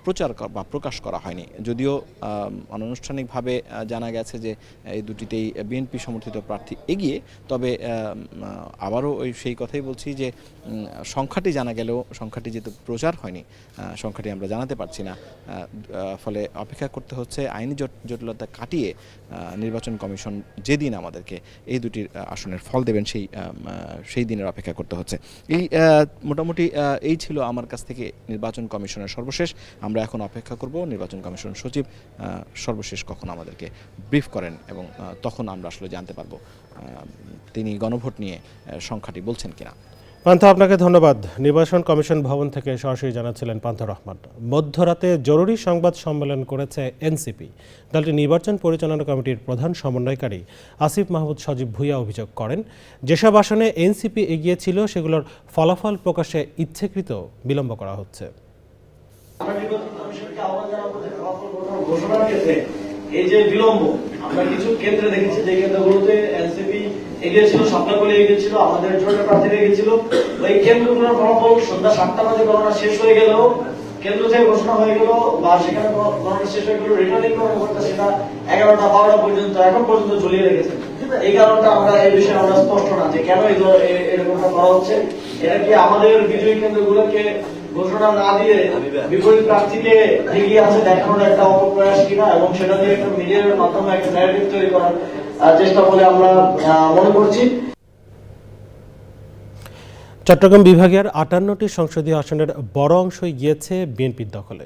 প্রচার বা প্রকাশ করা হয়নি। যদিও অনানুষ্ঠানিকভাবে জানা গেছে যে এই 2টিতেই বিএনপি সমর্থিত প্রার্থী এগিয়ে, তবে আবারও সেই কথাই বলছি যে সংখ্যাটি জানা গেলেও সংখ্যাটি যেহেতু প্রচার হয়নি, সংখ্যাটি আমরা জানাতে পারছি না। ফলে অপেক্ষা করতে হচ্ছে আইনি জটিলতা কাটিয়ে নির্বাচন কমিশন যেদিন আমাদেরকে এই 2টির আসনের ফল দেবেন সেই দিনের অপেক্ষা করতে হচ্ছে। এই মোটামুটি এই ছিল আমার কাছ থেকে নির্বাচন কমিশনের সর্বশেষ। আমরা এখন অপেক্ষা করব নির্বাচন কমিশন সচিব সর্বশেষ কখন আমাদেরকে ব্রিফ করেন এবং তখন আমরা আসলে জানতে পারবো তিনি গণভোট নিয়ে সংখ্যাটি বলছেন কিনা। পান্থ, আপনাকে ধন্যবাদ। নির্বাচন কমিশন ভবন থেকে সরাসরি জানাচ্ছিলেন পান্থ রহমান। মধ্যরাতে জরুরি সংবাদ সম্মেলন করেছে এনসিপি। দলটি নির্বাচন পরিচালনা কমিটির প্রধান সমন্বয়কারী আসিফ মাহমুদ সজীব ভুঁইয়া অভিযোগ করেন, যেসব আসনে এনসিপি এগিয়ে ছিল সেগুলোর ফলাফল প্রকাশে ইচ্ছাকৃত বিলম্ব করা হচ্ছে। ঘোষণার ক্ষেত্রে এই যে বিলম্ব, আমরা কিছু কেন্দ্রে দেখেছি যে কেন্দ্রগুলোতে এনসিপি এগিয়ে ছিল, স্বপ্নগুলি এগিয়ে ছিল, আমাদের জোটের প্রার্থীরা এগিয়ে ছিল। ওই কেন্দ্রগুলোর ফলাফল সন্ধ্যা 7টা বাজে গণনা শেষ হয়ে গেলেও, কেন্দ্র থেকে ঘোষণা হয়ে গেল বা সেখানে গণনা শেষ হয়ে গেল, রিটার্নিং কর্মকর্তা সেটা 11টা 12টা পর্যন্ত এখন পর্যন্ত ঝুলিয়ে রেখেছেন। এই কারণটা আমরা এই বিষয়ে আমরা স্পষ্ট না যে কেন এরকমটা করা হচ্ছে। এটা কি আমাদের বিজয়ী কেন্দ্রগুলোকে ঘোষণা না দিয়ে বিপরীত প্রার্থীকে এগিয়ে আছে দেখানোর একটা অপপ্রয়াস কিনা, এবং সেটা দিয়ে একটা মিডিয়ার মাধ্যমে একটা ন্যারেটিভ তৈরি করার চেষ্টা বলে আমরা মনে করছি। চট্টগ্রাম বিভাগের 58টি সংসদীয় আসনের বড় অংশই গিয়েছে বিএনপির দখলে।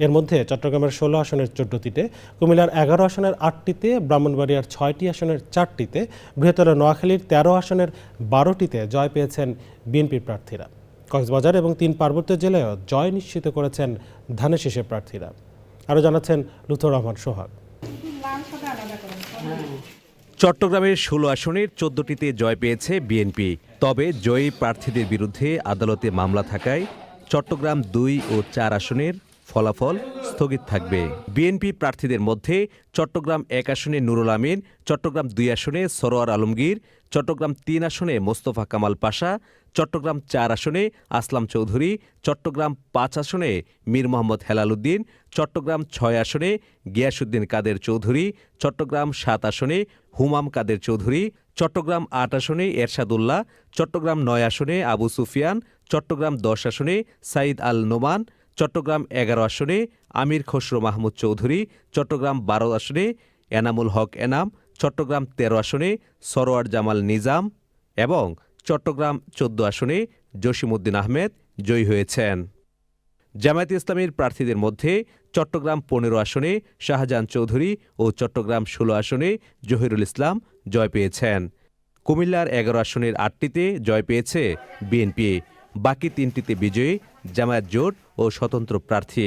এর মধ্যে চট্টগ্রামের 16 আসনের 14টিতে, কুমিল্লার 11 আসনের 8টিতে, ব্রাহ্মণবাড়িয়ার 6টি আসনের 4টিতে, বৃহত্তর নোয়াখালীর 13 আসনের 12টিতে জয় পেয়েছেন বিএনপির প্রার্থীরা। কক্সবাজার এবং 3 পার্বত্য জেলায়ও জয় নিশ্চিত করেছেন ধানের শীষের প্রার্থীরা। আরও জানাচ্ছেন লুথুর রহমান সোহাগ। চট্টগ্রামের 16 আসনের 14টিতে জয় পেয়েছে বিএনপি। তবে জয়ী প্রার্থীদের বিরুদ্ধে আদালতে মামলা থাকায় চট্টগ্রাম 2 ও 4 আসনের ফলাফল স্থগিত থাকবে। বিএনপি প্রার্থীদের মধ্যে চট্টগ্রাম 1 আসনে নুরুল আমিন, চট্টগ্রাম 2 আসনে সরোয়ার আলমগীর, চট্টগ্রাম 3 আসনে মোস্তফা কামাল পাশা, চট্টগ্রাম 4 আসনে আসলাম চৌধুরী, চট্টগ্রাম 5 আসনে মীর মোহাম্মদ হেলাল উদ্দিন, চট্টগ্রাম 6 আসনে গিয়াসউদ্দিন কাদের চৌধুরী, চট্টগ্রাম 7 আসনে হুমাম কাদের চৌধুরী, চট্টগ্রাম 8 আসনে এরশাদুল্লাহ, চট্টগ্রাম 9 আসনে আবু সুফিয়ান, চট্টগ্রাম 10 আসনে সাইদ আল নোমান, চট্টগ্রাম 11 আসনে আমির খসরু মাহমুদ চৌধুরী, চট্টগ্রাম 12 আসনে এনামুল হক এনাম, চট্টগ্রাম 13 আসনে সরোয়ার জামাল নিজাম এবং চট্টগ্রাম 14 আসনে জসিমউদ্দিন আহমেদ জয়ী হয়েছেন। জামায়াতে ইসলামীর প্রার্থীদের মধ্যে চট্টগ্রাম 15 আসনে শাহজাহান চৌধুরী ও চট্টগ্রাম 16 আসনে জহিরুল ইসলাম জয় পেয়েছেন। কুমিল্লার 11 আসনের 8টিতে জয় পেয়েছে বিএনপি। বাকি 3টিতে বিজয়ী জামায়াত জোট ও স্বতন্ত্র প্রার্থী।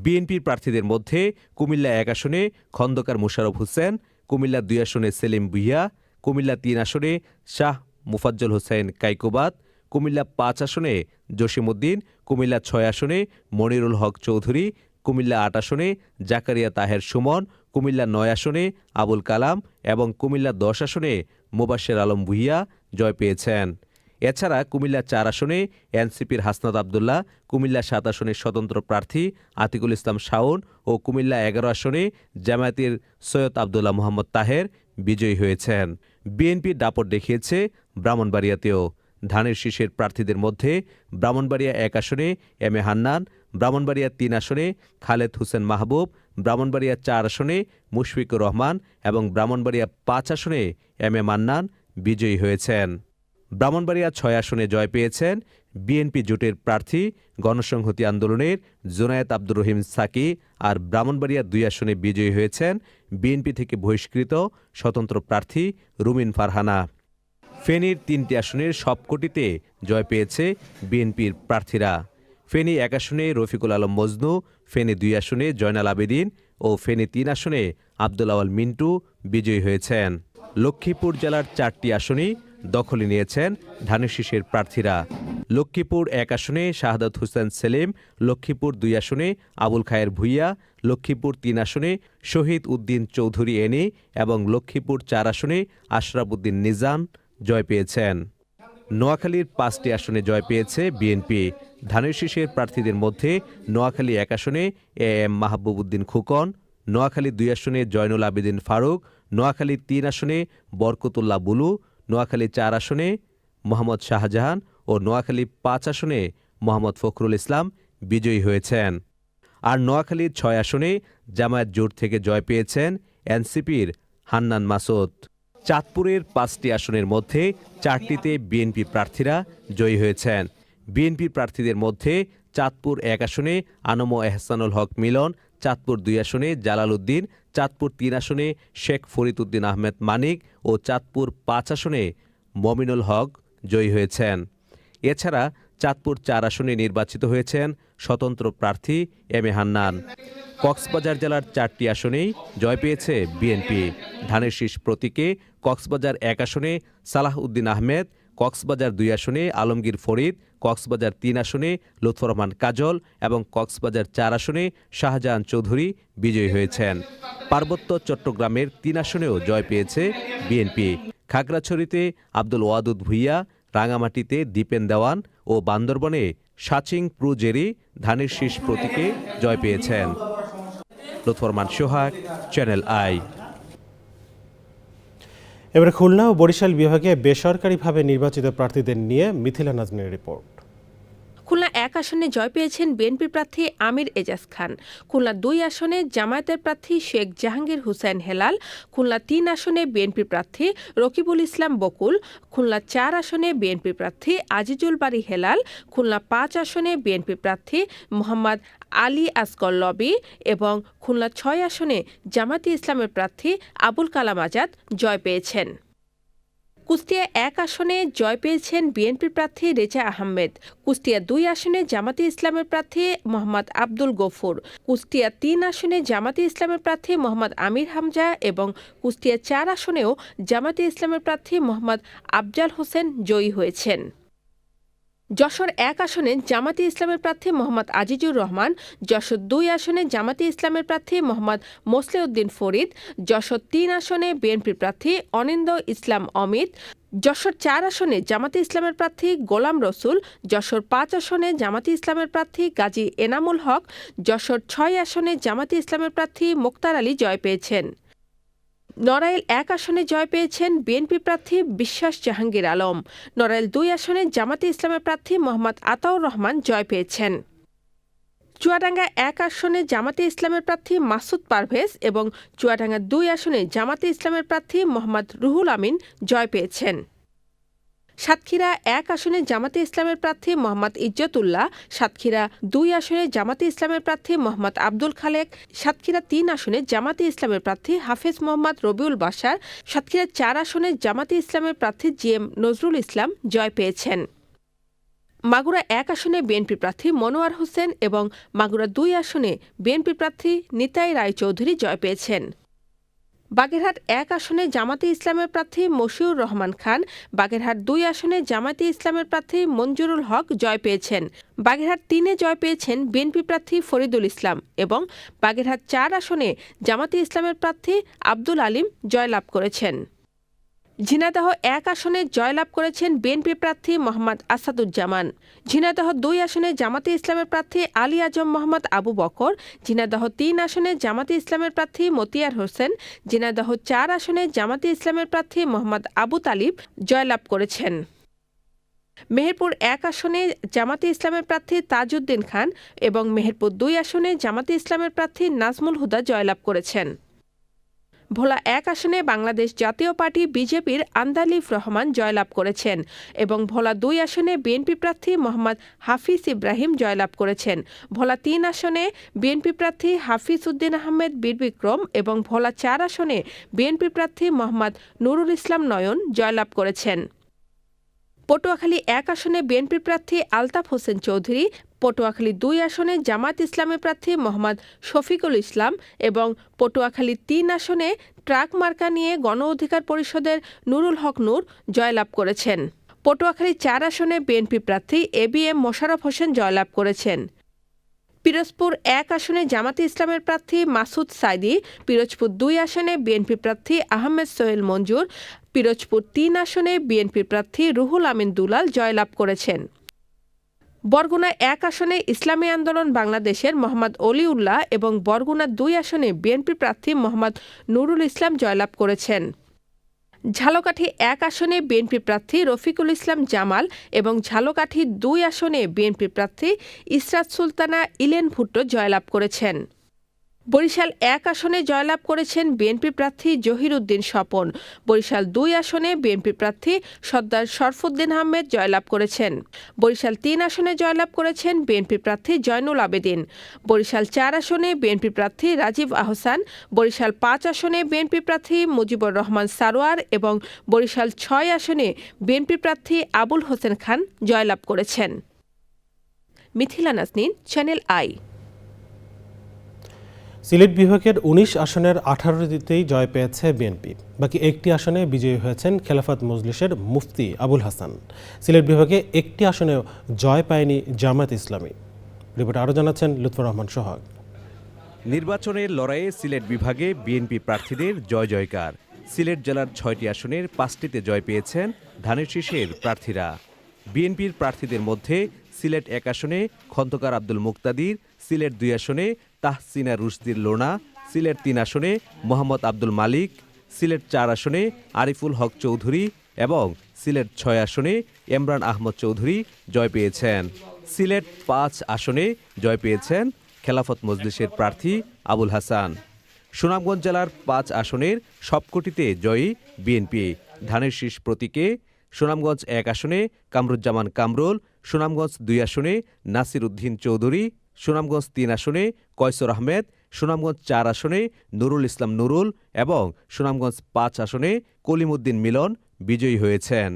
বিএনপির প্রার্থীদের মধ্যে কুমিল্লা 1 আসনে খন্দকার মোশাররফ হোসেন, কুমিল্লা 2 আসনে সেলিম ভুইয়া, কুমিল্লা 3 আসনে শাহ মুফাজ্জল হোসেন কাইকোবাদ, কুমিল্লা 5 আসনে জসিমউদ্দিন, কুমিল্লা 6 আসনে মনিরুল হক চৌধুরী, কুমিল্লা 8 আসনে জাকারিয়া তাহের সুমন, কুমিল্লা 9 আসনে আবুল কালাম এবং কুমিল্লা 10 আসনে মোবাশ্বের আলম ভুইয়া জয় পেয়েছেন। এছাড়া কুমিল্লা 4 আসনে এনসিপির হাসনাত আবদুল্লাহ, কুমিল্লা 7 আসনের স্বতন্ত্র প্রার্থী আতিকুল ইসলাম শাওন ও কুমিল্লা 11 আসনে জামায়াতের সৈয়দ আবদুল্লাহ মোহাম্মদ তাহের বিজয়ী হয়েছেন। বিএনপি দাপট দেখিয়েছে ব্রাহ্মণবাড়িয়াতেও। ধানের শীষের প্রার্থীদের মধ্যে ব্রাহ্মণবাড়িয়া 1 আসনে এম এ হান্নান, ব্রাহ্মণবাড়িয়া 3 আসনে খালেদ হোসেন মাহবুব, ব্রাহ্মণবাড়িয়া 4 আসনে মুশফিকুর রহমান এবং ব্রাহ্মণবাড়িয়া 5 আসনে এম এ মান্নান বিজয়ী হয়েছেন। ব্রাহ্মণবাড়িয়া 6 আসনে জয় পেয়েছেন বিএনপি জোটের প্রার্থী গণসংহতি আন্দোলনের জুনায়েদ আব্দুর রহিম সাকি, আর ব্রাহ্মণবাড়িয়া 2 আসনে বিজয়ী হয়েছেন বিএনপি থেকে বহিষ্কৃত স্বতন্ত্র প্রার্থী রুমিন ফারহানা। ফেনীর 3টি আসনের সবকটিতে জয় পেয়েছে বিএনপির প্রার্থীরা। ফেনী 1 আসনে রফিকুল আলম মজনু, ফেনী 2 আসনে জয়নাল আবেদিন ও ফেনী 3 আসনে আব্দুল আওয়াল মিন্টু বিজয়ী হয়েছেন। লক্ষ্মীপুর জেলার 4টি আসনই দখলে নিয়েছেন ধানের শীষের প্রার্থীরা। লক্ষ্মীপুর 1 আসনে শাহাদাত হোসেন সেলিম, লক্ষ্মীপুর 2 আসনে আবুল খায়ের ভুইয়া, লক্ষ্মীপুর 3 আসনে শহীদ উদ্দিন চৌধুরী এনি এবং লক্ষ্মীপুর 4 আসনে আশরাফ উদ্দিন নিজাম জয় পেয়েছেন। নোয়াখালীর 5টি আসনে জয় পেয়েছে বিএনপি। ধানের শীষের প্রার্থীদের মধ্যে নোয়াখালী 1 আসনে এ এম মাহবুব উদ্দিন খুকন, নোয়াখালী 2 আসনে জয়নুল আবেদিন ফারুক, নোয়াখালী 3 আসনে বরকতুল্লাহ বুলু, নোয়াখালী 4 আসনে মোহাম্মদ শাহজাহান ও নোয়াখালী 5 আসনে মোহাম্মদ ফখরুল ইসলাম বিজয়ী হয়েছেন। আর নোয়াখালীর 6 আসনে জামায়াত জোট থেকে জয় পেয়েছেন এনসিপির হান্নান মাসুদ। চাঁদপুরের 5টি আসনের মধ্যে 4টিতে বিএনপি প্রার্থীরা জয়ী হয়েছেন। বিএনপি প্রার্থীদের মধ্যে চাঁদপুর 1 আসনে আনম এহসানুল হক মিলন, চাঁদপুর 2 আসনে জালাল উদ্দিন, চাঁদপুর 3 আসনে শেখ ফরিদ উদ্দিন আহমেদ মানিক ও চাঁদপুর 5 আসনে মমিনুল হক জয়ী হয়েছেন। এছাড়া চাঁদপুর 4 আসনে নির্বাচিত হয়েছেন স্বতন্ত্র প্রার্থী এম এ হান্নান। কক্সবাজার জেলার 4টি আসনেই জয় পেয়েছে বিএনপি। ধানের শীষ প্রতীকে কক্সবাজার 1 আসনে সালাহ উদ্দিন আহমেদ, কক্সবাজার 2 আসনে আলমগীর ফরিদ, কক্সবাজার ৩ আসনে লুৎফর রহমান কাজল এবং কক্সবাজার ৪ আসনে শাহজাহান চৌধুরী বিজয়ী হয়েছেন। পার্বত্য চট্টগ্রামের ৩ আসনেও জয় পেয়েছে বিএনপি। খাগড়াছড়িতে আব্দুল ওয়াদুদ ভুইয়া, রাঙামাটিতে দীপেন দেওয়ান ও বান্দরবনে সাচিং প্রুজেরি ধানের শীষ প্রতীকে জয় পেয়েছেন। লুৎফর রহমান সোহাগ, চ্যানেল আই। এবার খুলনা ও বরিশাল বিভাগে বেসরকারিভাবে নির্বাচিত প্রার্থীদের নিয়ে মিথিলা নাজনীর রিপোর্ট। খুলনা ১ আসনে জয় পেয়েছেন বিএনপি প্রার্থী আমির এজাজ খান। খুলনা ২ আসনে জামায়াতের প্রার্থী শেখ জাহাঙ্গীর হুসেন হেলাল। খুলনা ৩ আসনে বিএনপি প্রার্থী রকিবুল ইসলাম বকুল। খুলনা ৪ আসনে বিএনপি প্রার্থী আজিজুল বারী হেলাল। খুলনা ৫ আসনে বিএনপি প্রার্থী মোহাম্মদ আলী আসগর লবি এবং খুলনা ৬ আসনে জামায়াতে ইসলামের প্রার্থী আবুল কালাম আজাদ জয় পেয়েছেন। কুষ্টিয়া ১ আসনে জয় পেয়েছেন বিএনপি প্রার্থী রেজা আহমেদ। কুষ্টিয়া ২ আসনে জামাতে ইসলামের প্রার্থী মোহাম্মদ আব্দুল গফুর। কুষ্টিয়া ৩ আসনে জামাতে ইসলামের প্রার্থী মোহাম্মদ আমির হামজা এবং কুষ্টিয়া ৪ আসনেও জামাতে ইসলামের প্রার্থী মোহাম্মদ আফজাল হোসেন জয়ী হয়েছেন। যশোর ১ আসনে জামাতে ইসলামের প্রার্থী মোহাম্মদ আজিজুর রহমান। যশোর ২ আসনে জামাতে ইসলামের প্রার্থী মোহাম্মদ মোসলেউদ্দিন ফরিদ। যশোর ৩ আসনে বিএনপি প্রার্থী অনিন্দ ইসলাম অমিত। যশোর ৪ আসনে জামাতে ইসলামের প্রার্থী গোলাম রসুল। যশোর ৫ আসনে জামাতে ইসলামের প্রার্থী গাজী এনামুল হক। যশোর ৬ আসনে জামাতে ইসলামের প্রার্থী মোক্তার আলী জয় পেয়েছেন। নড়াইল ১ আসনে জয় পেয়েছেন বিএনপি প্রার্থী বিশ্বাস জাহাঙ্গীর আলম। নড়াইল ২ আসনে জামাতে ইসলামের প্রার্থী মোহাম্মদ আতাউর রহমান জয় পেয়েছেন। চুয়াডাঙ্গা ১ আসনে জামাতে ইসলামের প্রার্থী মাসুদ পারভেজ এবং চুয়াডাঙ্গা ২ আসনে জামাতে ইসলামের প্রার্থী মোহাম্মদ রুহুল আমিন জয় পেয়েছেন। সাতক্ষীরা ১ আসনে জামাতে ইসলামের প্রার্থী মোহাম্মদ ইজ্জতুল্লাহ। সাতক্ষীরা ২ আসনে জামাতে ইসলামের প্রার্থী মোহাম্মদ আব্দুল খালেক। সাতক্ষীরা ৩ আসনে জামাতে ইসলামের প্রার্থী হাফেজ মোহাম্মদ রবিউল বাশার। সাতক্ষীরা ৪ আসনে জামাতে ইসলামের প্রার্থী জিএম নজরুল ইসলাম জয় পেয়েছেন। মাগুরা ১ আসনে বিএনপি প্রার্থী মনোয়ার হোসেন এবং মাগুরা ২ আসনে বিএনপি প্রার্থী নিতাই রায়চৌধুরী জয় পেয়েছেন। বাগেরহাট ১ আসনে জামাতে ইসলামের প্রার্থী মশিউর রহমান খান। বাগেরহাট ২ আসনে জামাতে ইসলামের প্রার্থী মঞ্জুরুল হক জয় পেয়েছেন। বাগেরহাট ৩-এ জয় পেয়েছেন বিএনপি প্রার্থী ফরিদুল ইসলাম এবং বাগেরহাট ৪ আসনে জামাতে ইসলামের প্রার্থী আব্দুল আলিম জয়লাভ করেছেন। ঝিনাইদহ ১ আসনে জয়লাভ করেছেন বিএনপি প্রার্থী মোহাম্মদ আসাদুজ্জামান। ঝিনাইদহ ২ আসনে জামাতে ইসলামের প্রার্থী আলী আজম মোহাম্মদ আবু বকর। ঝিনাইদহ ৩ আসনে জামাতে ইসলামের প্রার্থী মতিয়ার হোসেন। ঝিনাইদহ ৪ আসনে জামাতে ইসলামের প্রার্থী মোহাম্মদ আবু তালিব জয়লাভ করেছেন। মেহেরপুর ১ আসনে জামাতে ইসলামের প্রার্থী তাজউদ্দিন খান এবং মেহেরপুর ২ আসনে জামাতে ইসলামের প্রার্থী নাজমুল হুদা জয়লাভ করেছেন। ভোলা ১ আসনে বাংলাদেশ জাতীয় পার্টি বিজেপির আন্দালিফ রহমান জয়লাভ করেছেন এবং ভোলা ২ আসনে বিএনপি প্রার্থী মোহাম্মদ হাফিজ ইব্রাহিম জয়লাভ করেছেন। ভোলা ৩ আসনে বিএনপি প্রার্থী হাফিজ উদ্দিন আহমেদ বীরবিক্রম এবং ভোলা ৪ আসনে বিএনপি প্রার্থী মোহাম্মদ নুরুল ইসলাম নয়ন জয়লাভ করেছেন। পটুয়াখালী ১ আসনে বিএনপি প্রার্থী আলতাফ হোসেন চৌধুরী। পটুয়াখালী ২ আসনে জামাত ইসলামের প্রার্থী মোহাম্মদ শফিকুল ইসলাম এবং পটুয়াখালী ৩ আসনে ট্রাক মার্কা নিয়ে গণ অধিকার পরিষদের নুরুল হক নূর জয়লাভ করেছেন। পটুয়াখালী ৪ আসনে বিএনপি প্রার্থী এবিএম মোশাররফ হোসেন জয়লাভ করেছেন। পিরোজপুর ১ আসনে জামাতে ইসলামের প্রার্থী মাসুদ সাইদি। পিরোজপুর ২ আসনে বিএনপি প্রার্থী আহমেদ সোহেল মঞ্জুর। পিরোজপুর ৩ আসনে বিএনপি প্রার্থী রুহুল আমিন দুলাল জয়লাভ করেছেন। বরগুনা ১ আসনে ইসলামী আন্দোলন বাংলাদেশের মোহাম্মদ অলিউল্লাহ এবং বরগুনা ২ আসনে বিএনপি প্রার্থী মোহাম্মদ নুরুল ইসলাম জয়লাভ করেছেন। ঝালকাঠি ১ আসনে বিএনপি প্রার্থী রফিকুল ইসলাম জামাল এবং ঝালকাঠি ২ আসনে বিএনপি প্রার্থী ইসরাত সুলতানা ইলেন ভুট্টো জয়লাভ করেছেন। বরিশাল ১ আসনে জয়লাভ করেছেন বিএনপি প্রার্থী জহির উদ্দিন স্বপন। বরিশাল ২ আসনে বিএনপি প্রার্থী সর্দার শরফুদ্দিন আহমেদ জয়লাভ করেছেন। বরিশাল ৩ আসনে জয়লাভ করেছেন বিএনপি প্রার্থী জয়নুল আবেদিন। বরিশাল ৪ আসনে বিএনপি প্রার্থী রাজীব আহসান। বরিশাল ৫ আসনে বিএনপি প্রার্থী মুজিবুর রহমান সারোয়ার এবং বরিশাল ৬ আসনে বিএনপি প্রার্থী আবুল হোসেন খান জয়লাভ করেছেন। Mithila Nazneen, channel I. সিলেট বিভাগের ১৯ আসনের ১৮টিতেই জয় পেয়েছে বিএনপি। বাকি একটি আসনে বিজয়ী হয়েছেন খেলাফত মজলিসের মুফতি আবুল হাসান। সিলেট বিভাগে একটি আসনেও জয় পায়নি জামায়াত ইসলামী। রিপোর্ট আরও জানাচ্ছেন লুৎফর রহমান সোহাগ। নির্বাচনের লড়াইয়ে সিলেট বিভাগে বিএনপি প্রার্থীদের জয় জয়কার। সিলেট জেলার ৬টি আসনের ৫টিতে জয় পেয়েছেন ধানের শীষের প্রার্থীরা। বিএনপির প্রার্থীদের মধ্যে সিলেট ১ আসনে খন্দকার আব্দুল মুক্তাদির, সিলেট ২ আসনে তাহসিনা রুশদির লোনা, সিলেট ৩ আসনে মোহাম্মদ আব্দুল মালিক, সিলেট ৪ আসনে আরিফুল হক চৌধুরী এবং সিলেট ৬ আসনে এমরান আহমদ চৌধুরী জয় পেয়েছেন। সিলেট ৫ আসনে জয় পেয়েছেন খেলাফত মজলিসের প্রার্থী আবুল হাসান। সুনামগঞ্জ জেলার ৫ আসনের সবকটিতে জয়ী বিএনপি। ধানের শীষ প্রতীকে সুনামগঞ্জ ১ আসনে কামরুজ্জামান কামরুল, সুনামগঞ্জ ২ আসনে নাসির উদ্দিন চৌধুরী, সুনামগঞ্জ ৩ আসনে কয়সর আহমেদ, সুনামগঞ্জ ৪ আসনে নুরুল ইসলাম নুরুল এবং সুনামগঞ্জ ৫ আসনে কলিমুদ্দিন মিলন বিজয়ী হয়েছেন।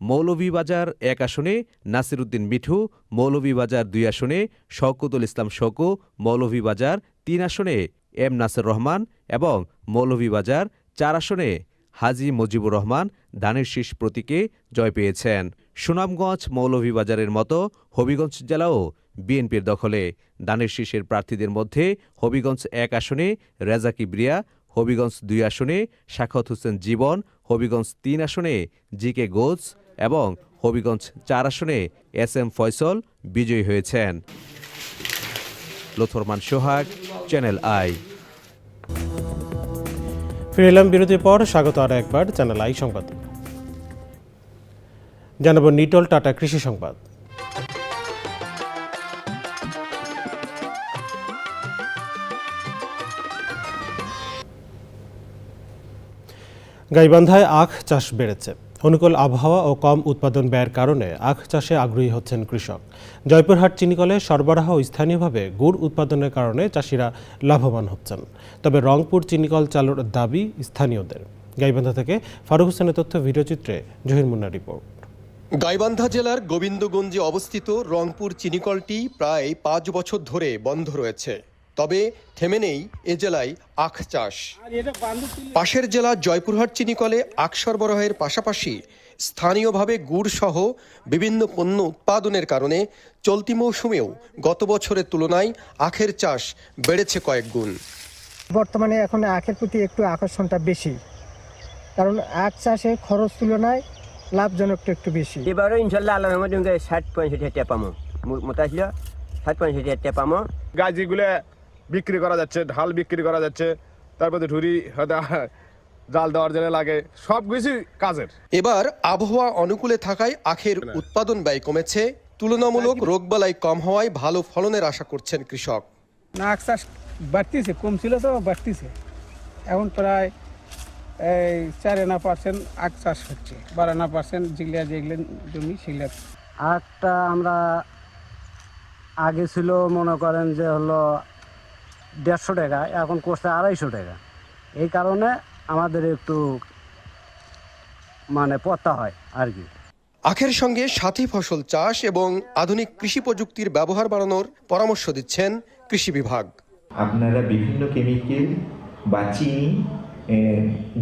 মৌলভীবাজার ১ আসনে নাসির উদ্দিন মিঠু, মৌলভীবাজার ২ আসনে শওকতুল ইসলাম শোকু, মৌলভীবাজার ৩ আসনে এম নাসির রহমান এবং মৌলভীবাজার ৪ আসনে হাজী মুজিবুর রহমান ধানের শীষ প্রতীকে জয় পেয়েছেন। সুনামগঞ্জ মৌলভীবাজারের মতো হবিগঞ্জ জেলাও বিএনপির দখলে। ধানের শীষের প্রার্থীদের মধ্যে হবিগঞ্জ ১ আসনে রেজা কিবরিয়া, হবিগঞ্জ ২ আসনে শাখাওয়াত হোসেন জীবন, হবিগঞ্জ ৩ আসনে জি.কে. গোজ এবং হবিগঞ্জ ৪ আসনে এস.এম. ফয়সল বিজয়ী হয়েছেন। লুৎফর রহমান সোহাগ, চ্যানেল আই। ফিরে এলাম বিরতির পর। স্বাগত আরও একবার চ্যানেল আই সংবাদ। জানাবো নিটল টাটা কৃষি সংবাদ। গাইবান্ধায় আখ চাষ বেড়েছে। অনুকূল আবহাওয়া ও কম উৎপাদন ব্যয়ের কারণে আখ চাষে আগ্রহী হচ্ছেন কৃষক। জয়পুরহাট চিনিকলে সরবরাহ স্থানীয়ভাবে গুড় উৎপাদনের কারণে চাষিরা লাভবান হচ্ছেন। তবে রংপুর চিনিকল চালুর দাবি স্থানীয়দের। গাইবান্ধা থেকে ফারুক হোসেনের তথ্য, ভিডিওচিত্রে জহির মুন্নার রিপোর্ট। গাইবান্ধা জেলার গোবিন্দগঞ্জে অবস্থিত রংপুর চিনিকলটি প্রায় ৫ বছর ধরে বন্ধ রয়েছে। তবে থেমে নেই এ জেলায় আখ চাষ। পাশের জেলা জয়পুরহাট চিনিকলে আখ সরবরাহের পাশাপাশি স্থানীয়ভাবে গুড় সহ বিভিন্ন পণ্য উৎপাদনের কারণে চলতি মৌসুমেও গত বছরের তুলনায় আখের চাষ বেড়েছে কয়েক গুণ। বর্তমানে এখন আখের প্রতি একটু আকর্ষণটা বেশি, কারণ আখ চাষে খরচ তুলনায় লাভজনকটা একটু বেশি। এবারও ইনশাল্লাহ আল্লাহর রহমতে ৬০-৬৫ টাকা পাবো, মোটা ছিল ৬০-৬৫ টাকা পাবো। গাছগুলো বিক্রি করা যাচ্ছে, ঢাল বিক্রি করা যাচ্ছে, তারপরে ঝুড়ি জাল দেওয়ার জন্য লাগে, সব কিছু কাজের। এবার আবহাওয়া অনুকূলে থাকায় আখের উৎপাদন ব্যয় কমেছে। তুলনামূলক রোগবালাই কম হওয়ায় ভালো ফলনের আশা করছেন কৃষক। আখ চাষ বাড়তিছে, কম ছিল তো বাড়তিছে। এখন প্রায় ৪.৫% আখ চাষ হচ্ছে, 12.৫% যেগুলো জমি সেগুলো। আখটা আমরা আগে ছিল মনে করেন যে হলো ১৫০ টাকা, এখন করছে ২৫০ টাকা। এই কারণে আমাদের একটু পড়তা হয় আর কি। আখের সঙ্গে সাথী ফসল চাষ এবং আধুনিক কৃষি প্রযুক্তির ব্যবহার বাড়ানোর পরামর্শ দিচ্ছেন কৃষি বিভাগ। আপনারা বিভিন্ন কেমিক্যাল বা চিনি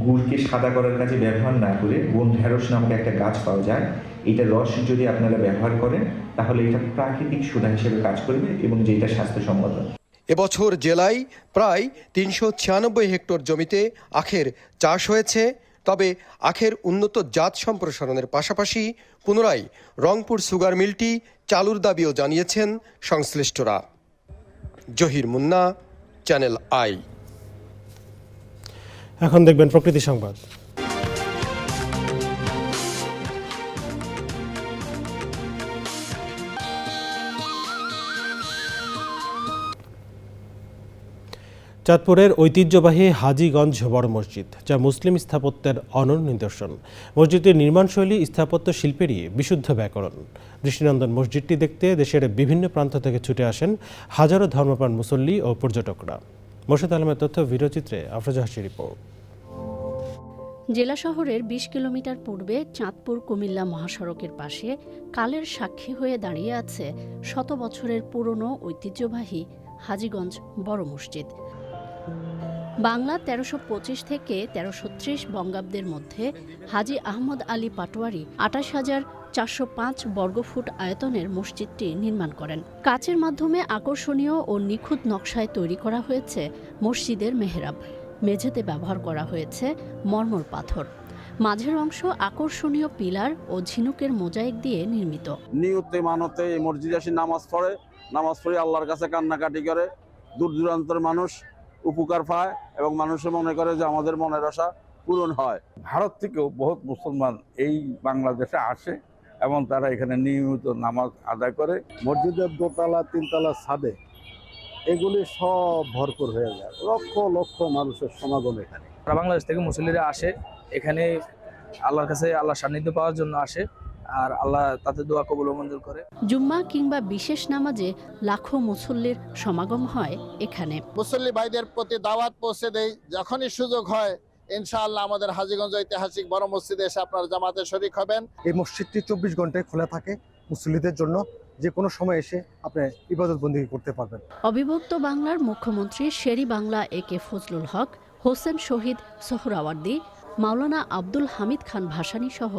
গুড়কে সাদা করার কাজে ব্যবহার না করে বন ঢেঁড়স নামক একটা গাছ পাওয়া যায়, এটা রস যদি আপনারা ব্যবহার করেন তাহলে এটা প্রাকৃতিক সোডা হিসেবে কাজ করবে এবং যেটা স্বাস্থ্যসম্মত। এবছর জেলায় প্রায় ৩৯৬ হেক্টর জমিতে আখের চাষ হয়েছে। তবে আখের উন্নত জাত সম্প্রসারণের পাশাপাশি পুনরায় রংপুর সুগার মিলটি চালুর দাবিও জানিয়েছেন সংশ্লিষ্টরা। Zahir Munna, channel I. এখন দেখবেন প্রকৃতি সংবাদ। চাঁদপুরের ঐতিহ্যবাহী হাজীগঞ্জ বড় মসজিদ, যা মুসলিম স্থাপত্যের অনন্য নিদর্শন। মসজিদটির নির্মাণশৈলী স্থাপত্য শিল্পেরই বিশুদ্ধ ব্যাকরণ। দৃষ্টিনন্দন মসজিদটি দেখতে দেশের বিভিন্ন প্রান্ত থেকে ছুটে আসেন হাজারো ধর্মপ্রাণ মুসল্লি ও পর্যটকরা। মোর্শেদ আলমের তথ্য, ভিডিওচিত্রে আফরোজা হাসির রিপোর্ট। জেলা শহরের ২০ কিলোমিটার পূর্বে চাঁদপুর কুমিল্লা মহাসড়কের পাশে কালের সাক্ষী হয়ে দাঁড়িয়ে আছে শত বছরের পুরনো ঐতিহ্যবাহী হাজীগঞ্জ বড় মসজিদ। বাংলা ১৩২৫ থেকে ১৩৩০ বঙ্গাব্দের মধ্যে হাজী আহমদ আলী পাটোয়ারি ২৮,৪০৫ বর্গফুট আয়তনের মসজিদটি নির্মাণ করেন। কাচের মাধ্যমে আকর্ষণীয় ও নিখুঁত নকশায় তৈরি করা হয়েছে মসজিদের মেহরাব। মেঝেতে ব্যবহার করা হয়েছে মরমর পাথর। মাঝের অংশ আকর্ষণীয় পিলার ও ঝিনুকের মোজাইক দিয়ে নির্মিত। নিয়তে মানতে এই মসজিদে আসি নামাজ পড়ে আল্লাহর কাছে কান্নাকাটি করে। দূর দূরান্তের মানুষ উপকার পায় এবং মানুষে মনে করে যে আমাদের মনের আশা পূরণ হয়। ভারত থেকেও বহুত মুসলমান এই বাংলাদেশে আসে এবং তারা এখানে নিয়মিত নামাজ আদায় করে। মসজিদের দোতলা তিনতলা ছাদে এগুলি সব ভরপুর হয়ে যায়, লক্ষ লক্ষ মানুষের সমাগম এখানে। বাংলাদেশ থেকে মুসল্লিরা আসে এখানে আল্লাহর কাছে আল্লাহর সান্নিধ্য পাওয়ার জন্য আসে, আর আল্লাহ তাদের দোয়া কবুল ও মঞ্জুর করে। জুম্মা কিংবা বিশেষ নামাজে লাখো মুসল্লির সমাগম হয় এখানে। মুসল্লি ভাইদের প্রতি দাওয়াত পৌঁছে দেই, যখনই সুযোগ হয় ইনশাআল্লাহ আমাদের হাজীগঞ্জ ঐতিহাসিক বড় মসজিদে এসে আপনারা জামাতে শরীক হবেন। এই মসজিদটি 24 ঘন্টায় খোলা থাকে মুসল্লিদের জন্য, যে কোনো সময় এসে আপনি ইবাদত বন্দেগী করতে পারবেন। অবিভক্ত বাংলার মুখ্যমন্ত্রী শেরি বাংলা একে ফজলুল হক, হোসেন শহীদ সোহরাওয়ার্দী, মাওলানা আব্দুল হামিদ খান ভাসানী সহ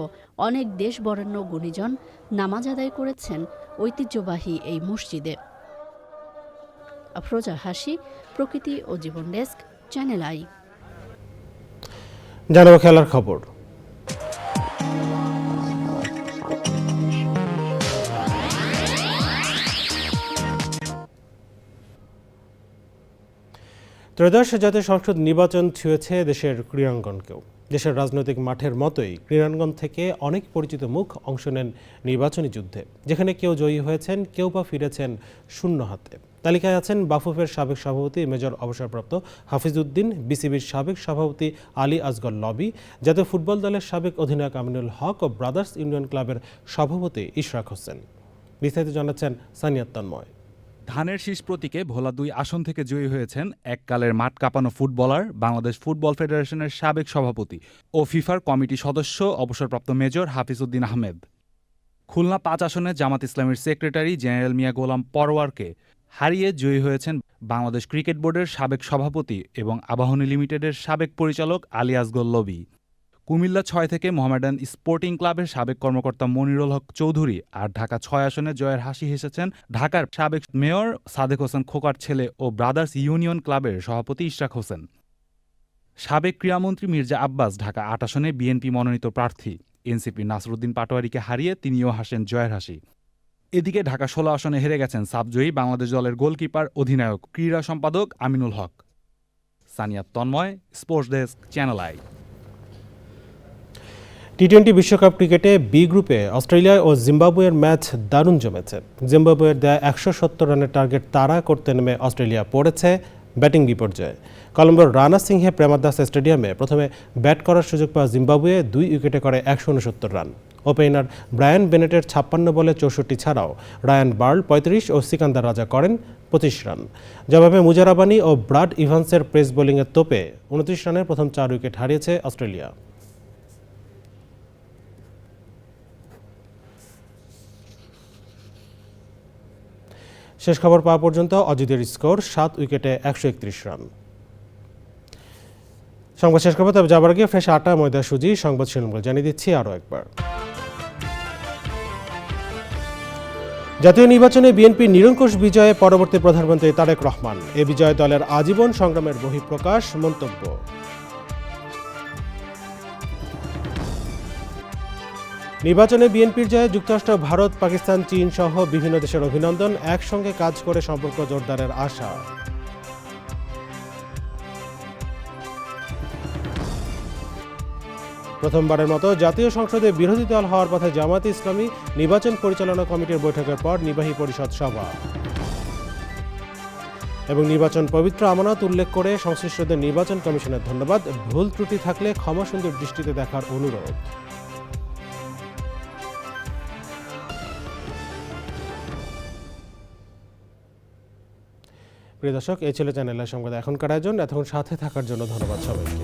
অনেক দেশ বরেণ্য গুণীজন নামাজ আদায় করেছেন ঐতিহ্যবাহী এই মসজিদে। আফরোজা হাসি, প্রকৃতি ও জীবন ডেস্ক, চ্যানেল আই। জানাবো খেলার খবর। ত্রয়োদশ জাতীয় সংসদ নির্বাচন ছুঁয়েছে দেশের ক্রীড়াঙ্গনকেও। দেশের রাজনৈতিক মাঠের মতোই ক্রীড়াঙ্গন থেকে অনেক পরিচিত মুখ অংশ নেন নির্বাচনী যুদ্ধে, যেখানে কেউ জয়ী হয়েছেন, কেউ বা ফিরেছেন শূন্য হাতে। তালিকায় আছেন বাফুফের সাবেক সভাপতি মেজর অবসরপ্রাপ্ত হাফিজ উদ্দিন, বিসিবির সাবেক সভাপতি আলী আসগর লবি, জাতীয় ফুটবল দলের সাবেক অধিনায়ক আমিনুল হক ও ব্রাদার্স ইউনিয়ন ক্লাবের সভাপতি ইশরাক হোসেন। বিস্তারিত জানাচ্ছেন সানিয়াত তন্ময়। ধানের শীষ প্রতীকে ভোলা 2 আসন থেকে জয়ী হয়েছেন এককালের মাঠ কাঁপানো ফুটবলার, বাংলাদেশ ফুটবল ফেডারেশনের সাবেক সভাপতি ও ফিফার কমিটি সদস্য অবসরপ্রাপ্ত মেজর হাফিজ উদ্দিন আহমেদ। খুলনা 5 আসনে জামাত ইসলামীর সেক্রেটারি জেনারেল মিয়া গোলাম পরওয়ারকে হারিয়ে জয়ী হয়েছেন বাংলাদেশ ক্রিকেট বোর্ডের সাবেক সভাপতি এবং আবাহনী লিমিটেডের সাবেক পরিচালক আলী আসগর লবি। কুমিল্লা 6 থেকে মোহামেডান স্পোর্টিং ক্লাবের সাবেক কর্মকর্তা মনিরুল হক চৌধুরী, আর ঢাকা 6 আসনে জয়ের হাসি হেসেছেন ঢাকার সাবেক মেয়র সাদেক হোসেন খোকার ছেলে ও ব্রাদার্স ইউনিয়ন ক্লাবের সভাপতি ইশরাক হোসেন। সাবেক ক্রীড়ামন্ত্রী মির্জা আব্বাস ঢাকা 8 আসনে বিএনপি মনোনীত প্রার্থী। এনসিপি নাসরুদ্দিন পাটোয়ারিকে হারিয়ে তিনিও হাসেন জয়ের হাসি। এদিকে ঢাকা 16 আসনে হেরে গেছেন সাবজয়ী বাংলাদেশ দলের গোলকিপার, অধিনায়ক, ক্রীড়া সম্পাদক Aminul Haque. Saniat Tanmoy, sports desk, channel I. টি-20 বিশ্বকাপ ক্রিকেটে বি গ্রুপে অস্ট্রেলিয়া ও জিম্বাবুয়ের ম্যাচ দারুণ জমেছে। জিম্বাবুয়ের দেয়া 170 রানের টার্গেট তাড়া করতে নেমে অস্ট্রেলিয়া পড়েছে ব্যাটিং বিপর্যয়ে। কলম্বোর রানা সিংহে প্রেমাদাস স্টেডিয়ামে প্রথমে ব্যাট করার সুযোগ পাওয়া জিম্বাবুয়ে 2 উইকেটে করে 169 রান। ওপেনার ব্রায়ান বেনেটের 56 বলে 64 ছাড়াও রায়ান বার্ল 35 ও সিকান্দার রাজা করেন 25 রান। জবাবে মুজারাবানি ও ব্রাড ইভান্সের পেস বোলিংয়ের তোপে 29 রানের প্রথম 4 উইকেট হারিয়েছে অস্ট্রেলিয়া। শেষ খবর পাওয়া পর্যন্ত অজিতের স্কোর 7 উইকেটে 131 রান। সংবাদ শেষ খবর, তবে যাবার আগে ফ্রেশ আটা ময়দা সুজি সংবাদ শিরোনামগুলো জানিয়ে দিচ্ছি আরও একবার। জাতীয় নির্বাচনে বিএনপি নিরঙ্কুশ বিজয়ে পরবর্তী প্রধানমন্ত্রী তারেক রহমান। এ বিজয় দলের আজীবন সংগ্রামের বহিঃপ্রকাশ মন্তব্য। নির্বাচনে বিএনপির জয়ে যুক্তরাষ্ট্র, ভারত, পাকিস্তান, চীন সহ বিভিন্ন দেশের অভিনন্দন, একসঙ্গে কাজ করে সম্পর্ক জোরদারের আশা। প্রথমবারের মতো জাতীয় সংসদে বিরোধী দল হওয়ার পথে জামায়াত ইসলামী, নির্বাচন পরিচালনা কমিটির বৈঠকের পর নির্বাহী পরিষদ সভা। এবং নির্বাচন পবিত্র আমানত উল্লেখ করে সংশ্লিষ্টদের নির্বাচন কমিশনের ধন্যবাদ, ভুল ত্রুটি থাকলে ক্ষমাসুন্দর দৃষ্টিতে দেখার অনুরোধ। প্রিয় দর্শক, এই ছিল চ্যানেলের সংবাদ এখনকার আয়োজন। এতক্ষণ সাথে থাকার জন্য ধন্যবাদ সবাইকে।